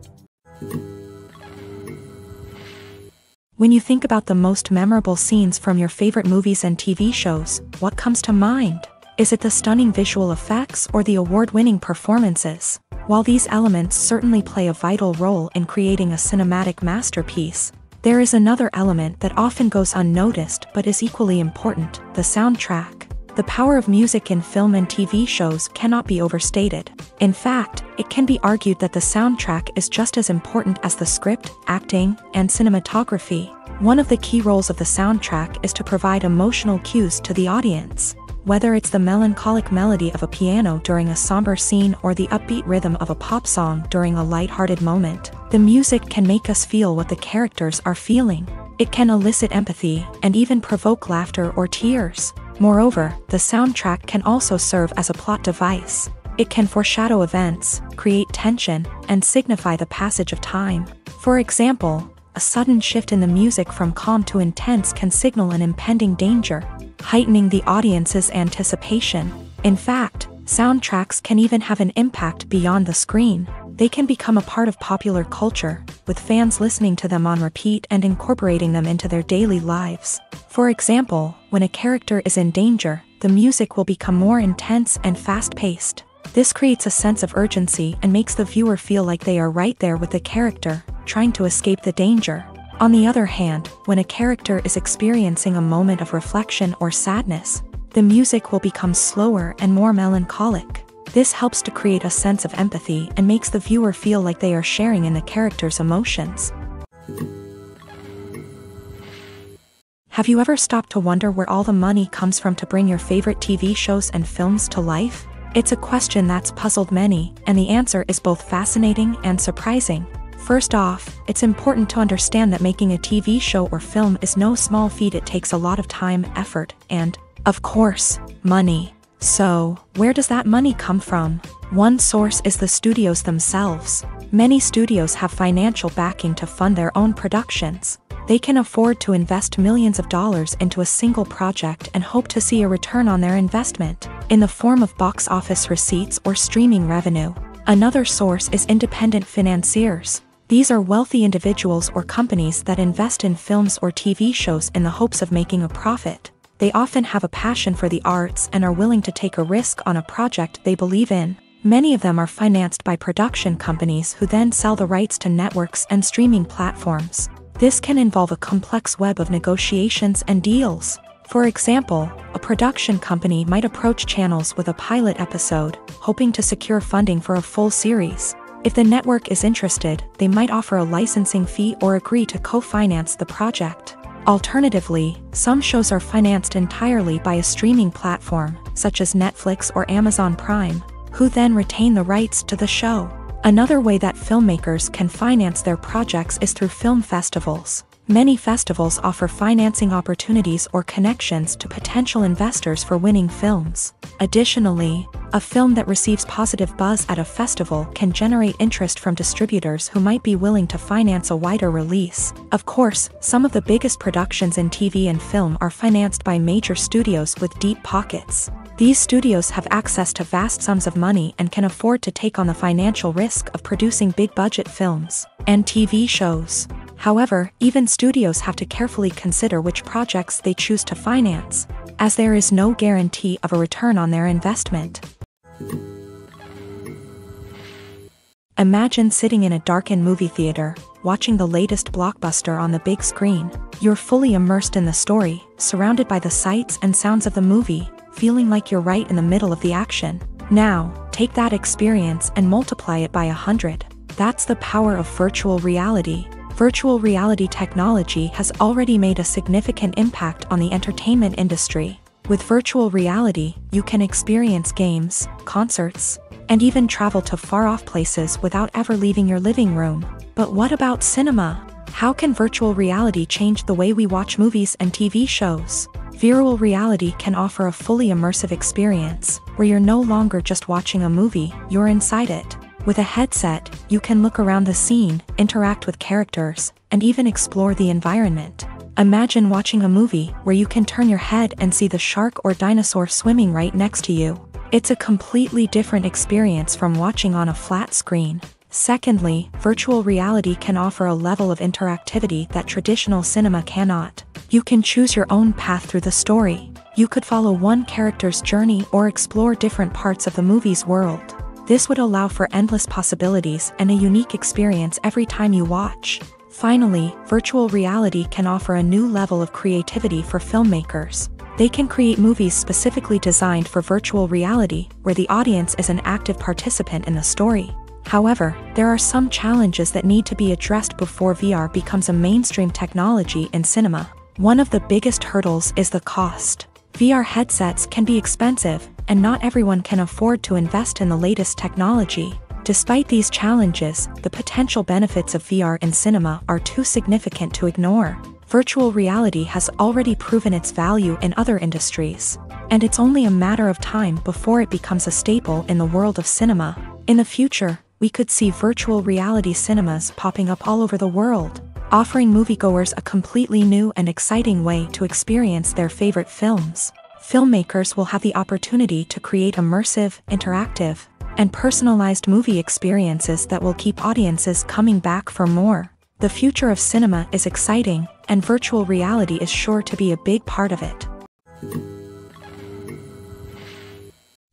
When you think about the most memorable scenes from your favorite movies and TV shows, what comes to mind? Is it the stunning visual effects or the award-winning performances? While these elements certainly play a vital role in creating a cinematic masterpiece, there is another element that often goes unnoticed but is equally important: the soundtrack. The power of music in film and TV shows cannot be overstated. In fact, it can be argued that the soundtrack is just as important as the script, acting, and cinematography. One of the key roles of the soundtrack is to provide emotional cues to the audience. Whether it's the melancholic melody of a piano during a somber scene or the upbeat rhythm of a pop song during a lighthearted moment, the music can make us feel what the characters are feeling. It can elicit empathy and even provoke laughter or tears. Moreover, the soundtrack can also serve as a plot device. It can foreshadow events, create tension, and signify the passage of time. For example, a sudden shift in the music from calm to intense can signal an impending danger, heightening the audience's anticipation. In fact, soundtracks can even have an impact beyond the screen. They can become a part of popular culture, with fans listening to them on repeat and incorporating them into their daily lives. For example, when a character is in danger, the music will become more intense and fast-paced. This creates a sense of urgency and makes the viewer feel like they are right there with the character, trying to escape the danger. On the other hand, when a character is experiencing a moment of reflection or sadness, the music will become slower and more melancholic. This helps to create a sense of empathy and makes the viewer feel like they are sharing in the character's emotions. Have you ever stopped to wonder where all the money comes from to bring your favorite TV shows and films to life? It's a question that's puzzled many, and the answer is both fascinating and surprising. First off, it's important to understand that making a TV show or film is no small feat. It takes a lot of time, effort, and, of course, money. So, where does that money come from? One source is the studios themselves. Many studios have financial backing to fund their own productions. They can afford to invest millions of dollars into a single project and hope to see a return on their investment, in the form of box office receipts or streaming revenue. Another source is independent financiers. These are wealthy individuals or companies that invest in films or TV shows in the hopes of making a profit. They often have a passion for the arts and are willing to take a risk on a project they believe in. Many of them are financed by production companies who then sell the rights to networks and streaming platforms. This can involve a complex web of negotiations and deals. For example, a production company might approach channels with a pilot episode, hoping to secure funding for a full series. If the network is interested, they might offer a licensing fee or agree to co-finance the project. Alternatively, some shows are financed entirely by a streaming platform, such as Netflix or Amazon Prime, who then retain the rights to the show. Another way that filmmakers can finance their projects is through film festivals. Many festivals offer financing opportunities or connections to potential investors for winning films. Additionally, a film that receives positive buzz at a festival can generate interest from distributors who might be willing to finance a wider release. Of course, some of the biggest productions in TV and film are financed by major studios with deep pockets. These studios have access to vast sums of money and can afford to take on the financial risk of producing big-budget films and TV shows. However, even studios have to carefully consider which projects they choose to finance, as there is no guarantee of a return on their investment. Imagine sitting in a darkened movie theater, watching the latest blockbuster on the big screen. You're fully immersed in the story, surrounded by the sights and sounds of the movie, feeling like you're right in the middle of the action. Now, take that experience and multiply it by 100. That's the power of virtual reality. Virtual reality technology has already made a significant impact on the entertainment industry. With virtual reality, you can experience games, concerts, and even travel to far-off places without ever leaving your living room. But what about cinema? How can virtual reality change the way we watch movies and TV shows? Virtual reality can offer a fully immersive experience, where you're no longer just watching a movie, you're inside it. With a headset, you can look around the scene, interact with characters, and even explore the environment. Imagine watching a movie where you can turn your head and see the shark or dinosaur swimming right next to you. It's a completely different experience from watching on a flat screen. Secondly, virtual reality can offer a level of interactivity that traditional cinema cannot. You can choose your own path through the story. You could follow one character's journey or explore different parts of the movie's world. This would allow for endless possibilities and a unique experience every time you watch. Finally, virtual reality can offer a new level of creativity for filmmakers. They can create movies specifically designed for virtual reality, where the audience is an active participant in the story. However, there are some challenges that need to be addressed before VR becomes a mainstream technology in cinema. One of the biggest hurdles is the cost. VR headsets can be expensive, and not everyone can afford to invest in the latest technology. Despite these challenges, the potential benefits of VR in cinema are too significant to ignore. Virtual reality has already proven its value in other industries, and it's only a matter of time before it becomes a staple in the world of cinema. In the future, we could see virtual reality cinemas popping up all over the world, offering moviegoers a completely new and exciting way to experience their favorite films. Filmmakers will have the opportunity to create immersive, interactive, and personalized movie experiences that will keep audiences coming back for more. The future of cinema is exciting, and virtual reality is sure to be a big part of it.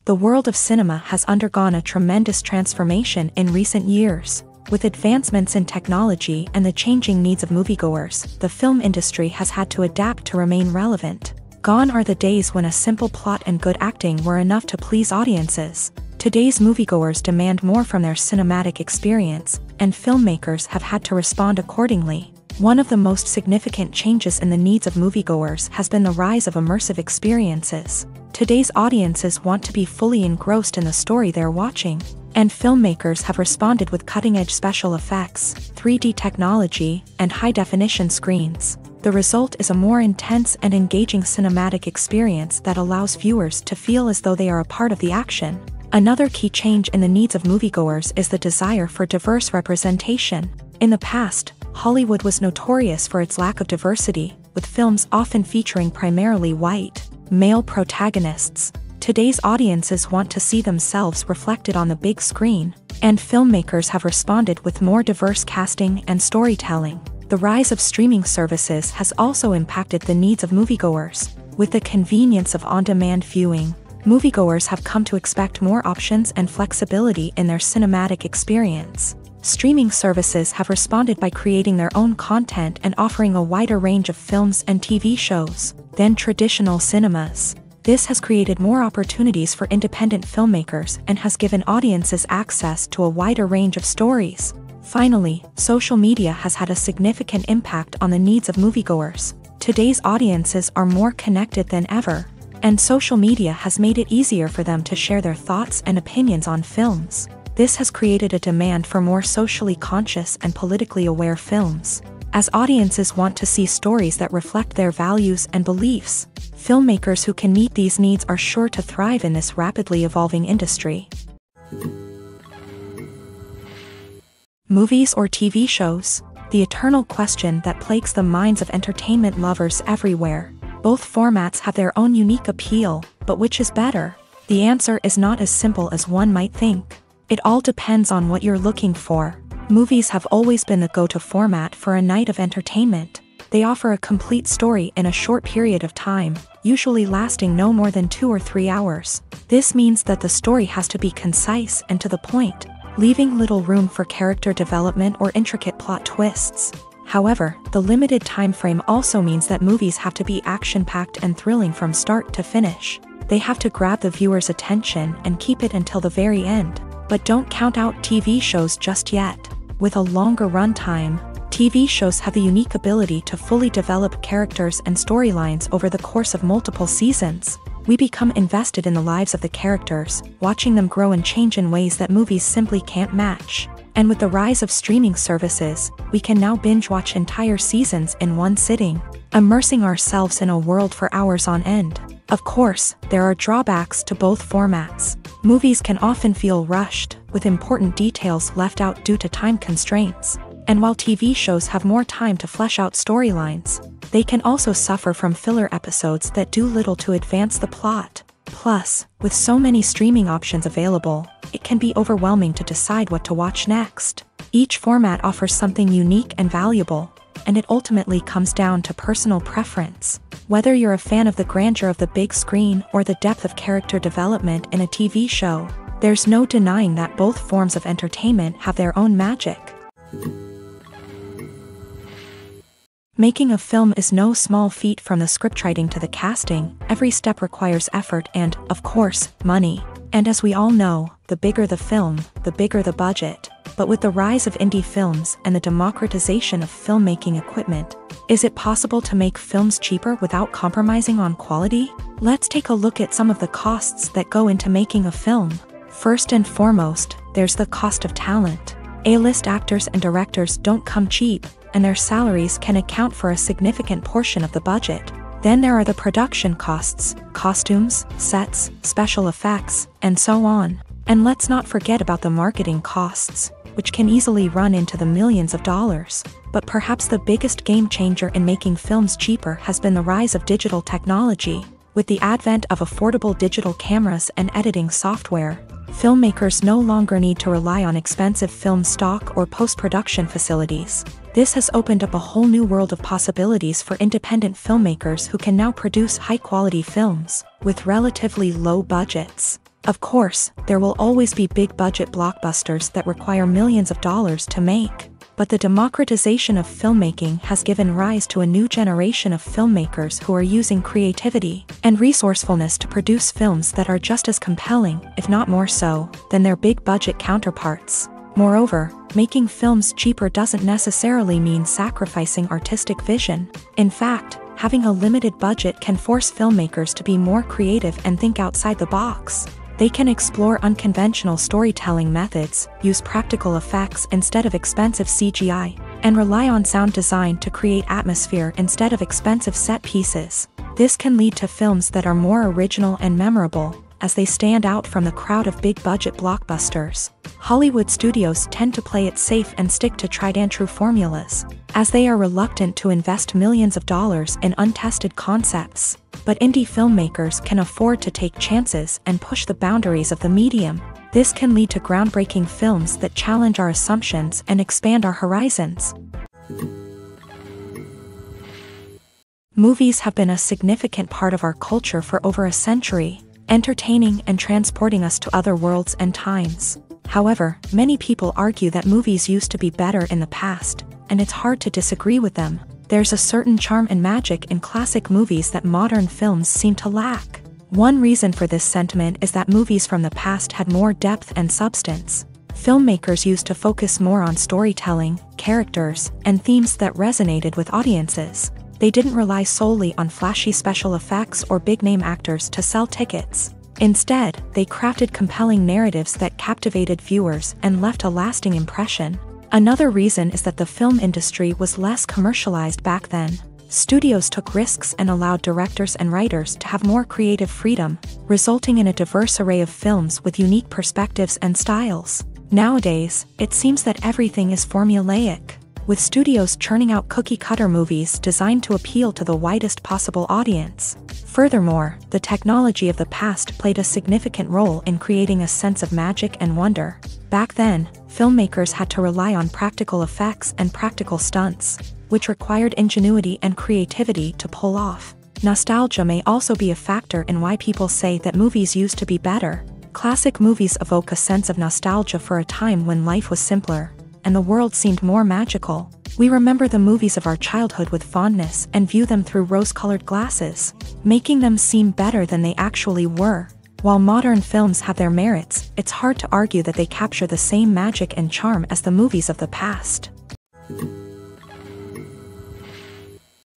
The world of cinema has undergone a tremendous transformation in recent years. With advancements in technology and the changing needs of moviegoers, the film industry has had to adapt to remain relevant. Gone are the days when a simple plot and good acting were enough to please audiences. Today's moviegoers demand more from their cinematic experience, and filmmakers have had to respond accordingly. One of the most significant changes in the needs of moviegoers has been the rise of immersive experiences. Today's audiences want to be fully engrossed in the story they're watching, and filmmakers have responded with cutting-edge special effects, 3D technology, and high-definition screens. The result is a more intense and engaging cinematic experience that allows viewers to feel as though they are a part of the action. Another key change in the needs of moviegoers is the desire for diverse representation. In the past, Hollywood was notorious for its lack of diversity, with films often featuring primarily white, male protagonists. Today's audiences want to see themselves reflected on the big screen, and filmmakers have responded with more diverse casting and storytelling. The rise of streaming services has also impacted the needs of moviegoers. With the convenience of on-demand viewing, moviegoers have come to expect more options and flexibility in their cinematic experience. Streaming services have responded by creating their own content and offering a wider range of films and TV shows than traditional cinemas. This has created more opportunities for independent filmmakers and has given audiences access to a wider range of stories. Finally, social media has had a significant impact on the needs of moviegoers. Today's audiences are more connected than ever, and social media has made it easier for them to share their thoughts and opinions on films. This has created a demand for more socially conscious and politically aware films. As audiences want to see stories that reflect their values and beliefs, filmmakers who can meet these needs are sure to thrive in this rapidly evolving industry. Movies or TV shows? The eternal question that plagues the minds of entertainment lovers everywhere. Both formats have their own unique appeal, but which is better? The answer is not as simple as one might think. It all depends on what you're looking for. Movies have always been the go-to format for a night of entertainment. They offer a complete story in a short period of time, usually lasting no more than 2 or 3 hours. This means that the story has to be concise and to the point, leaving little room for character development or intricate plot twists. However, the limited time frame also means that movies have to be action-packed and thrilling from start to finish. They have to grab the viewer's attention and keep it until the very end. But don't count out TV shows just yet. With a longer runtime, TV shows have the unique ability to fully develop characters and storylines over the course of multiple seasons. We become invested in the lives of the characters, watching them grow and change in ways that movies simply can't match. And with the rise of streaming services, we can now binge-watch entire seasons in one sitting, immersing ourselves in a world for hours on end. Of course, there are drawbacks to both formats. Movies can often feel rushed, with important details left out due to time constraints. And while TV shows have more time to flesh out storylines, they can also suffer from filler episodes that do little to advance the plot. Plus, with so many streaming options available, it can be overwhelming to decide what to watch next. Each format offers something unique and valuable, and it ultimately comes down to personal preference. Whether you're a fan of the grandeur of the big screen or the depth of character development in a TV show, there's no denying that both forms of entertainment have their own magic. Making a film is no small feat. From the scriptwriting to the casting, every step requires effort and, of course, money. And as we all know, the bigger the film, the bigger the budget. But with the rise of indie films and the democratization of filmmaking equipment, is it possible to make films cheaper without compromising on quality? Let's take a look at some of the costs that go into making a film. First and foremost, there's the cost of talent. A-list actors and directors don't come cheap, and their salaries can account for a significant portion of the budget. Then there are the production costs, costumes, sets, special effects, and so on. And let's not forget about the marketing costs, which can easily run into the millions of dollars. But perhaps the biggest game changer in making films cheaper has been the rise of digital technology. With the advent of affordable digital cameras and editing software, filmmakers no longer need to rely on expensive film stock or post-production facilities. This has opened up a whole new world of possibilities for independent filmmakers who can now produce high-quality films with relatively low budgets. Of course, there will always be big-budget blockbusters that require millions of dollars to make. But the democratization of filmmaking has given rise to a new generation of filmmakers who are using creativity and resourcefulness to produce films that are just as compelling, if not more so, than their big-budget counterparts. Moreover, making films cheaper doesn't necessarily mean sacrificing artistic vision. In fact, having a limited budget can force filmmakers to be more creative and think outside the box. They can explore unconventional storytelling methods, use practical effects instead of expensive CGI, and rely on sound design to create atmosphere instead of expensive set pieces. This can lead to films that are more original and memorable, as they stand out from the crowd of big-budget blockbusters. Hollywood studios tend to play it safe and stick to tried-and-true formulas, as they are reluctant to invest millions of dollars in untested concepts. But indie filmmakers can afford to take chances and push the boundaries of the medium. This can lead to groundbreaking films that challenge our assumptions and expand our horizons. Movies have been a significant part of our culture for over a century, entertaining and transporting us to other worlds and times. However, many people argue that movies used to be better in the past, and it's hard to disagree with them. There's a certain charm and magic in classic movies that modern films seem to lack. One reason for this sentiment is that movies from the past had more depth and substance. Filmmakers used to focus more on storytelling, characters, and themes that resonated with audiences. They didn't rely solely on flashy special effects or big-name actors to sell tickets. Instead, they crafted compelling narratives that captivated viewers and left a lasting impression. Another reason is that the film industry was less commercialized back then. Studios took risks and allowed directors and writers to have more creative freedom, resulting in a diverse array of films with unique perspectives and styles. Nowadays, it seems that everything is formulaic, with studios churning out cookie-cutter movies designed to appeal to the widest possible audience. Furthermore, the technology of the past played a significant role in creating a sense of magic and wonder. Back then, filmmakers had to rely on practical effects and practical stunts, which required ingenuity and creativity to pull off. Nostalgia may also be a factor in why people say that movies used to be better. Classic movies evoke a sense of nostalgia for a time when life was simpler, and the world seemed more magical. We remember the movies of our childhood with fondness and view them through rose-colored glasses, making them seem better than they actually were. While modern films have their merits, it's hard to argue that they capture the same magic and charm as the movies of the past.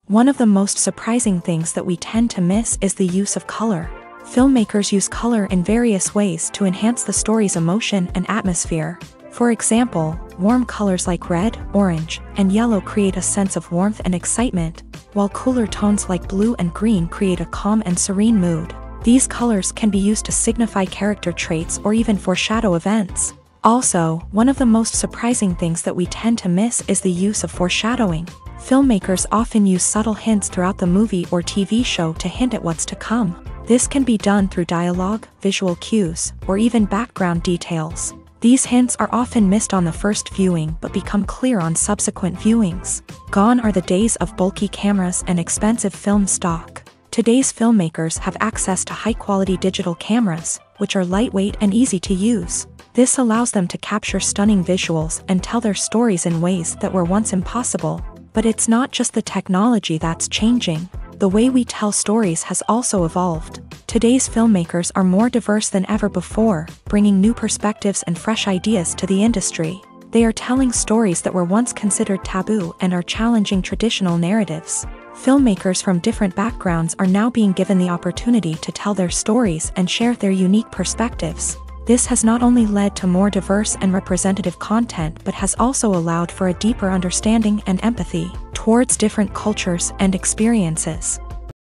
One of the most surprising things that we tend to miss is the use of color. Filmmakers use color in various ways to enhance the story's emotion and atmosphere. For example, warm colors like red, orange, and yellow create a sense of warmth and excitement, while cooler tones like blue and green create a calm and serene mood. These colors can be used to signify character traits or even foreshadow events. Also, one of the most surprising things that we tend to miss is the use of foreshadowing. Filmmakers often use subtle hints throughout the movie or TV show to hint at what's to come. This can be done through dialogue, visual cues, or even background details. These hints are often missed on the first viewing but become clear on subsequent viewings. Gone are the days of bulky cameras and expensive film stock. Today's filmmakers have access to high-quality digital cameras, which are lightweight and easy to use. This allows them to capture stunning visuals and tell their stories in ways that were once impossible. But it's not just the technology that's changing. The way we tell stories has also evolved. Today's filmmakers are more diverse than ever before, bringing new perspectives and fresh ideas to the industry. They are telling stories that were once considered taboo and are challenging traditional narratives. Filmmakers from different backgrounds are now being given the opportunity to tell their stories and share their unique perspectives. This has not only led to more diverse and representative content but has also allowed for a deeper understanding and empathy towards different cultures and experiences.